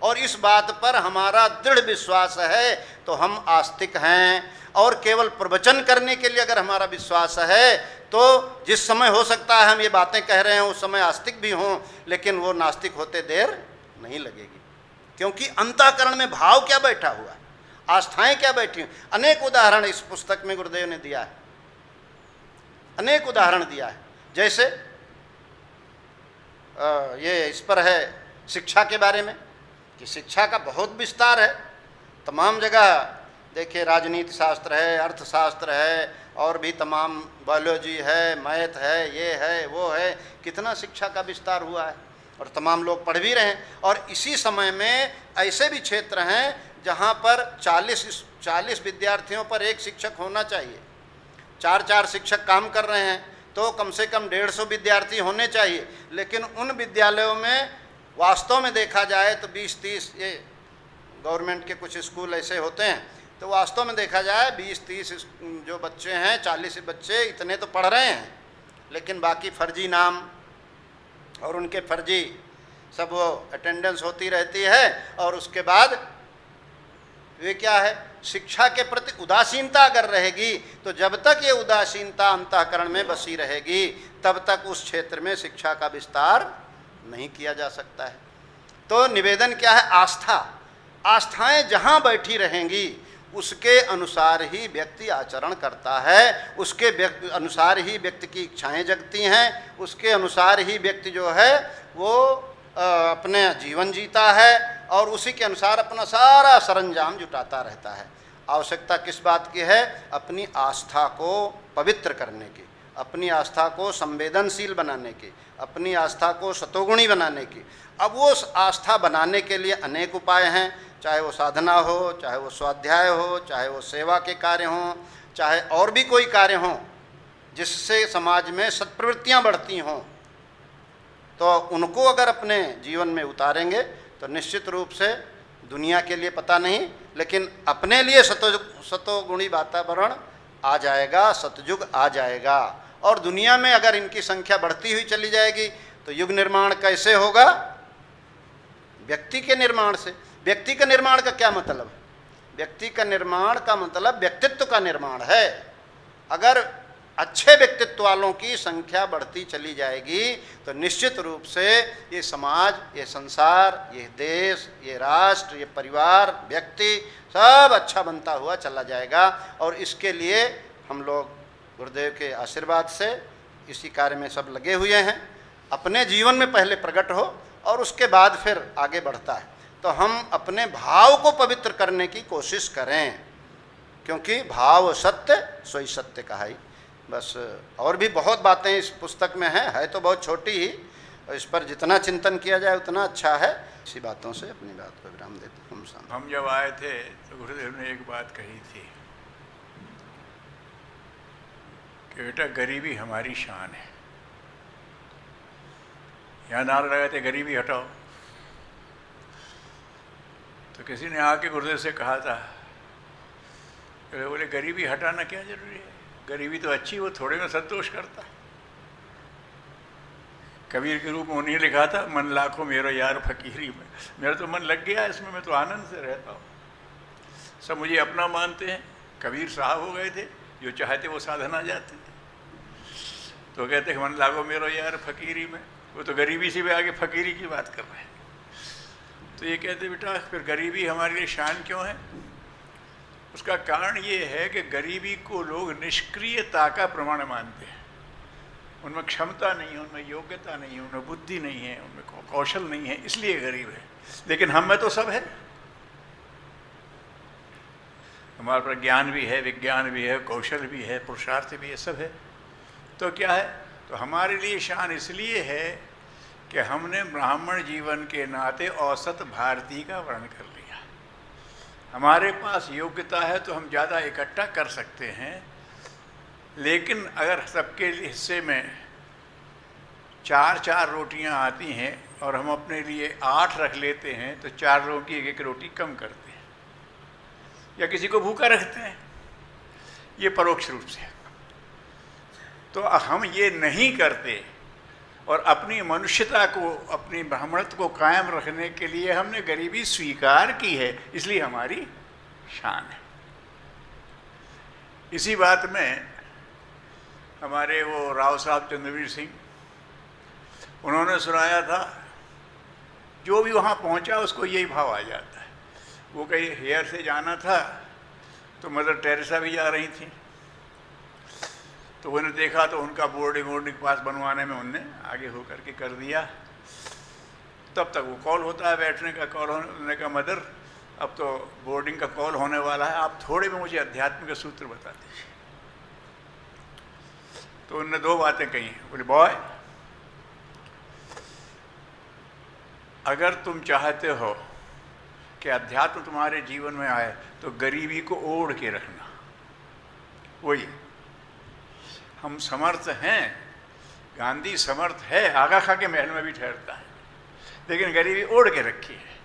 और इस बात पर हमारा दृढ़ विश्वास है तो हम आस्तिक हैं। और केवल प्रवचन करने के लिए अगर हमारा विश्वास है तो जिस समय हो सकता है हम ये बातें कह रहे हैं उस समय आस्तिक भी हों, लेकिन वो नास्तिक होते देर नहीं लगेगी, क्योंकि अंतःकरण में भाव क्या बैठा हुआ है, आस्थाएं क्या बैठी। अनेक उदाहरण इस पुस्तक में गुरुदेव ने दिया है, अनेक उदाहरण दिया है। जैसे ये इस पर है शिक्षा के बारे में कि शिक्षा का बहुत विस्तार है, तमाम जगह देखिए, राजनीति शास्त्र है, अर्थशास्त्र है, और भी तमाम बायोलॉजी है, मैथ है, ये है, वो है, कितना शिक्षा का विस्तार हुआ है और तमाम लोग पढ़ भी रहे हैं। और इसी समय में ऐसे भी क्षेत्र हैं जहाँ पर 40 विद्यार्थियों पर एक शिक्षक होना चाहिए, 4 शिक्षक काम कर रहे हैं तो कम से कम 150 विद्यार्थी होने चाहिए, लेकिन उन विद्यालयों में वास्तव में देखा जाए तो 20-30, ये गवर्नमेंट के कुछ स्कूल ऐसे होते हैं, तो वास्तव में देखा जाए 20-30 जो बच्चे हैं, 40 बच्चे इतने तो पढ़ रहे हैं, लेकिन बाकी फर्जी नाम और उनके फर्जी सब वो अटेंडेंस होती रहती है। और उसके बाद वे क्या है, शिक्षा के प्रति उदासीनता अगर रहेगी तो जब तक ये उदासीनता अंतःकरण में बसी रहेगी तब तक उस क्षेत्र में शिक्षा का विस्तार नहीं किया जा सकता है। तो निवेदन क्या है? आस्था, आस्थाएं जहाँ बैठी रहेंगी उसके अनुसार ही व्यक्ति आचरण करता है, उसके अनुसार ही व्यक्ति की इच्छाएं जगती हैं, उसके अनुसार ही व्यक्ति जो है वो अपने जीवन जीता है और उसी के अनुसार अपना सारा सरंजाम जुटाता रहता है। आवश्यकता किस बात की है? अपनी आस्था को पवित्र करने की, अपनी आस्था को संवेदनशील बनाने की, अपनी आस्था को सतोगुणी बनाने की। अब वो आस्था बनाने के लिए अनेक उपाय हैं, चाहे वो साधना हो, चाहे वो स्वाध्याय हो, चाहे वो सेवा के कार्य हों, चाहे और भी कोई कार्य हों जिससे समाज में सत्प्रवृत्तियाँ बढ़ती हों, तो उनको अगर अपने जीवन में उतारेंगे तो निश्चित रूप से दुनिया के लिए पता नहीं, लेकिन अपने लिए सतोगुणी वातावरण आ जाएगा, सतयुग आ जाएगा। और दुनिया में अगर इनकी संख्या बढ़ती हुई चली जाएगी तो युग निर्माण कैसे होगा? व्यक्ति के निर्माण से। व्यक्ति का निर्माण का क्या मतलब है? व्यक्ति का निर्माण का मतलब व्यक्तित्व का निर्माण है। अगर अच्छे व्यक्तित्व वालों की संख्या बढ़ती चली जाएगी तो निश्चित रूप से ये समाज, ये संसार, ये देश, ये राष्ट्र, ये परिवार, व्यक्ति सब अच्छा बनता हुआ चला जाएगा। और इसके लिए हम लोग गुरुदेव के आशीर्वाद से इसी कार्य में सब लगे हुए हैं। अपने जीवन में पहले प्रकट हो और उसके बाद फिर आगे बढ़ता है। तो हम अपने भाव को पवित्र करने की कोशिश करें, क्योंकि भाव सत्य सोई सत्य कहाई। बस और भी बहुत बातें इस पुस्तक में हैं, है तो बहुत छोटी ही, और इस पर जितना चिंतन किया जाए उतना अच्छा है। इसी बातों से अपनी बात को विराम देते हैं। हम जब आए थे तो गुरुदेव ने एक बात कही थी कि बेटा गरीबी हमारी शान है। यहाँ नारे लगाए थे गरीबी हटाओ, तो किसी ने आके गुरुदेव से कहा था, बोले गरीबी हटाना क्या जरूरी है, गरीबी तो अच्छी, वो थोड़े में संतोष करता है। कबीर के रूप में उन्हें लिखा था, मन लाखों मेरा यार फकीरी में, मेरा तो मन लग गया इसमें, मैं तो आनंद से रहता हूँ। सब मुझे अपना मानते हैं। कबीर साहब हो गए थे, जो चाहते वो साधना जाते थे। तो कहते मन लागो मेरो यार फकीरी में, वो तो गरीबी से भी आगे फकीरी की बात कर रहे हैं। तो ये कहते बेटा फिर गरीबी हमारे लिए शान क्यों है? उसका कारण ये है कि गरीबी को लोग निष्क्रियता का प्रमाण मानते हैं। उनमें क्षमता नहीं है, उनमें योग्यता नहीं है, उनमें बुद्धि नहीं है, उनमें कौशल नहीं है, इसलिए गरीब है। लेकिन हम में तो सब है, हमारे पास ज्ञान भी है, विज्ञान भी है, कौशल भी है, पुरुषार्थ भी है, सब है। तो क्या है? तो हमारे लिए शान इसलिए है कि हमने ब्राह्मण जीवन के नाते औसत भारतीय का वर्ण कर लिया। हमारे पास योग्यता है तो हम ज़्यादा इकट्ठा कर सकते हैं, लेकिन अगर सबके हिस्से में 4-4 रोटियां आती हैं और हम अपने लिए 8 रख लेते हैं तो 4 लोगों की एक रोटी कम करते हैं या किसी को भूखा रखते हैं, ये परोक्ष रूप से। तो हम ये नहीं करते और अपनी मनुष्यता को, अपनी ब्राह्मणत्व को कायम रखने के लिए हमने गरीबी स्वीकार की है, इसलिए हमारी शान है। इसी बात में हमारे वो राव साहब चंद्रवीर सिंह, उन्होंने सुनाया था, जो भी वहाँ पहुँचा उसको यही भाव आ जाता है। वो कहीं हेयर से जाना था तो मदर टेरेसा भी जा रही थी, तो उन्होंने देखा तो उनका बोर्डिंग पास बनवाने में उनने आगे होकर के कर दिया। तब तक वो कॉल होता है, बैठने का कॉल होने का, मदर अब तो बोर्डिंग का कॉल होने वाला है, आप थोड़े में मुझे अध्यात्म के सूत्र बता दीजिए। तो उनने 2 बातें कही। बोले बॉय, अगर तुम चाहते हो कि अध्यात्म तुम्हारे जीवन में आए तो गरीबी को ओढ़ के रखना। वही हम समर्थ हैं, गांधी समर्थ है, आगा खा के महल में भी ठहरता है, लेकिन गरीबी ओढ़ के रखी है।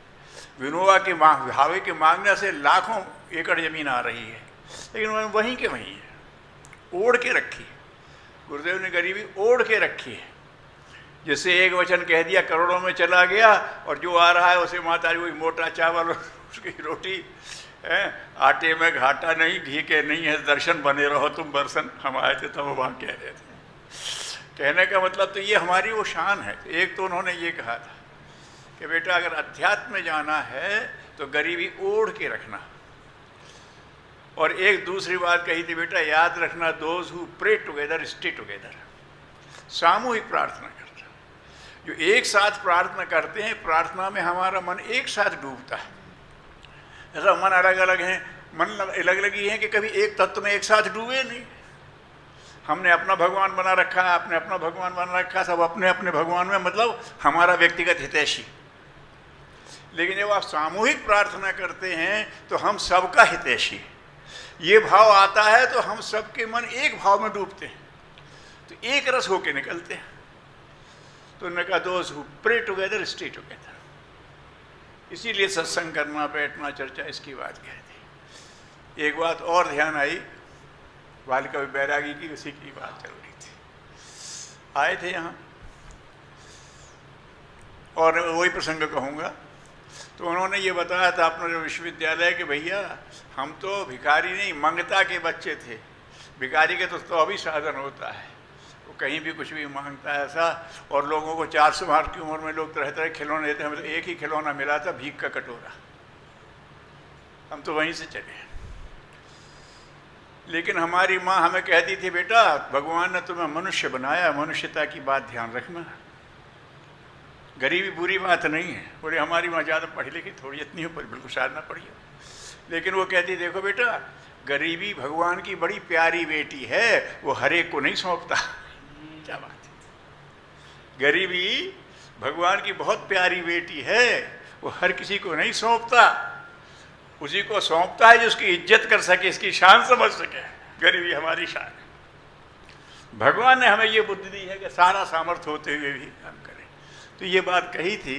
विनोबा के भावे के मांगने से लाखों एकड़ जमीन आ रही है, लेकिन वहीं के वहीं है, ओढ़ के रखी है। गुरुदेव ने गरीबी ओढ़ के रखी है। जैसे एक वचन कह दिया करोड़ों में चला गया और जो आ रहा है उसे माता जी वही मोटा चावल उसकी रोटी है, आटे में घाटा नहीं, घी के नहीं है दर्शन, बने रहो तुम बरसन। हम आए थे तब वहाँ कह रहे थे। कहने का मतलब तो ये हमारी वो शान है। एक तो उन्होंने ये कहा था कि बेटा अगर अध्यात्म में जाना है तो गरीबी ओढ़ के रखना। और एक दूसरी बात कही थी, बेटा याद रखना, those who pray together stay together. सामूहिक प्रार्थना करना, जो एक साथ प्रार्थना करते हैं, प्रार्थना में हमारा मन एक साथ डूबता है। ऐसा मन अलग अलग हैं, मन अलग अलग ही है कि कभी एक तत्व में एक साथ डूबे नहीं। हमने अपना भगवान बना रखा है, आपने अपना भगवान बना रखा है, सब अपने अपने भगवान में, मतलब हमारा व्यक्तिगत हितैषी। लेकिन जब आप सामूहिक प्रार्थना करते हैं तो हम सबका हितैषी, ये भाव आता है तो हम सबके मन एक भाव में डूबते हैं, तो एक रस होके निकलते हैं। तो उन्होंने कहा those who pray together stay together. इसीलिए सत्संग करना, बैठना, चर्चा, इसकी बात कह दी। एक बात और ध्यान आई, बालिका बैरागी की, उसी की बात चल रही थी। आए थे यहाँ और वही प्रसंग कहूँगा। तो उन्होंने ये बताया था अपना जो विश्वविद्यालय कि भैया हम तो भिखारी नहीं, मंगता के बच्चे थे। भिखारी के तो अभी साधन होता है, वो कहीं भी कुछ भी मांगता है ऐसा। और लोगों को 400 साल की उम्र में लोग तरह तरह खिलौने देते हैं, हमें तो एक ही खिलौना मिला था, भीख का कटोरा। हम तो वहीं से चले। लेकिन हमारी माँ हमें कहती थी, बेटा भगवान ने तुम्हें मनुष्य बनाया, मनुष्यता की बात ध्यान रखना। गरीबी बुरी बात नहीं है। बोले हमारी माँ ज़्यादा पढ़ी लिखी थोड़ी इतनी हो, पर बिल्कुल शायद ना पढ़ी हो, लेकिन वो कहती देखो बेटा, गरीबी भगवान की बड़ी प्यारी बेटी है, वो हर एक को नहीं सौंपता। क्या बात है, गरीबी भगवान की बहुत प्यारी बेटी है, वो हर किसी को नहीं सौंपता, उसी को सौंपता है जो उसकी इज्जत कर सके, इसकी शान समझ सके। गरीबी हमारी शान है। भगवान ने हमें ये बुद्धि दी है कि सारा सामर्थ्य होते हुए भी हम करें। तो ये बात कही थी,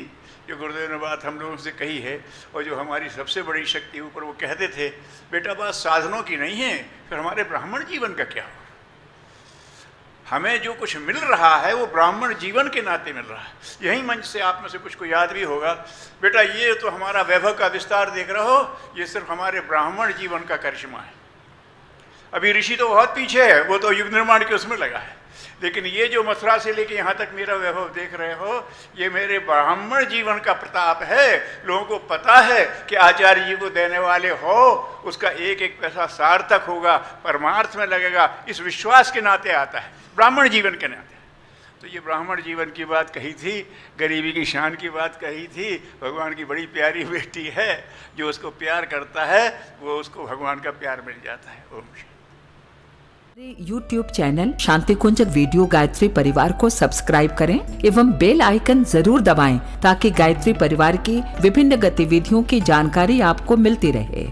जो गुरुदेव ने बात हम लोगों से कही है, और जो हमारी सबसे बड़ी शक्ति ऊपर वो कहते थे, बेटा बात साधनों की नहीं है, फिर हमारे ब्राह्मण जीवन का क्या हो। हमें जो कुछ मिल रहा है वो ब्राह्मण जीवन के नाते मिल रहा है। यही मंच से आप में से कुछ को याद भी होगा, बेटा ये तो हमारा वैभव का विस्तार देख रहे हो, ये सिर्फ हमारे ब्राह्मण जीवन का करिश्मा है। अभी ऋषि तो बहुत पीछे है, वो तो युग निर्माण के उसमें लगा है, लेकिन ये जो मथुरा से लेके यहाँ तक मेरा वैभव देख रहे हो, ये मेरे ब्राह्मण जीवन का प्रताप है। लोगों को पता है कि आचार्य जी को देने वाले हो, उसका एक एक पैसा सार्थक होगा, परमार्थ में लगेगा, इस विश्वास के नाते आता है, ब्राह्मण जीवन के नाते। तो ये ब्राह्मण जीवन की बात कही थी, गरीबी की शान की बात कही थी। भगवान की बड़ी प्यारी बेटी है, जो उसको प्यार करता है वो उसको भगवान का प्यार मिल जाता है। ओम श्री। YouTube चैनल शांति कुंज वीडियो गायत्री परिवार को सब्सक्राइब करें एवं बेल आइकन जरूर दबाएं ताकि गायत्री परिवार की विभिन्न गतिविधियों की जानकारी आपको मिलती रहे।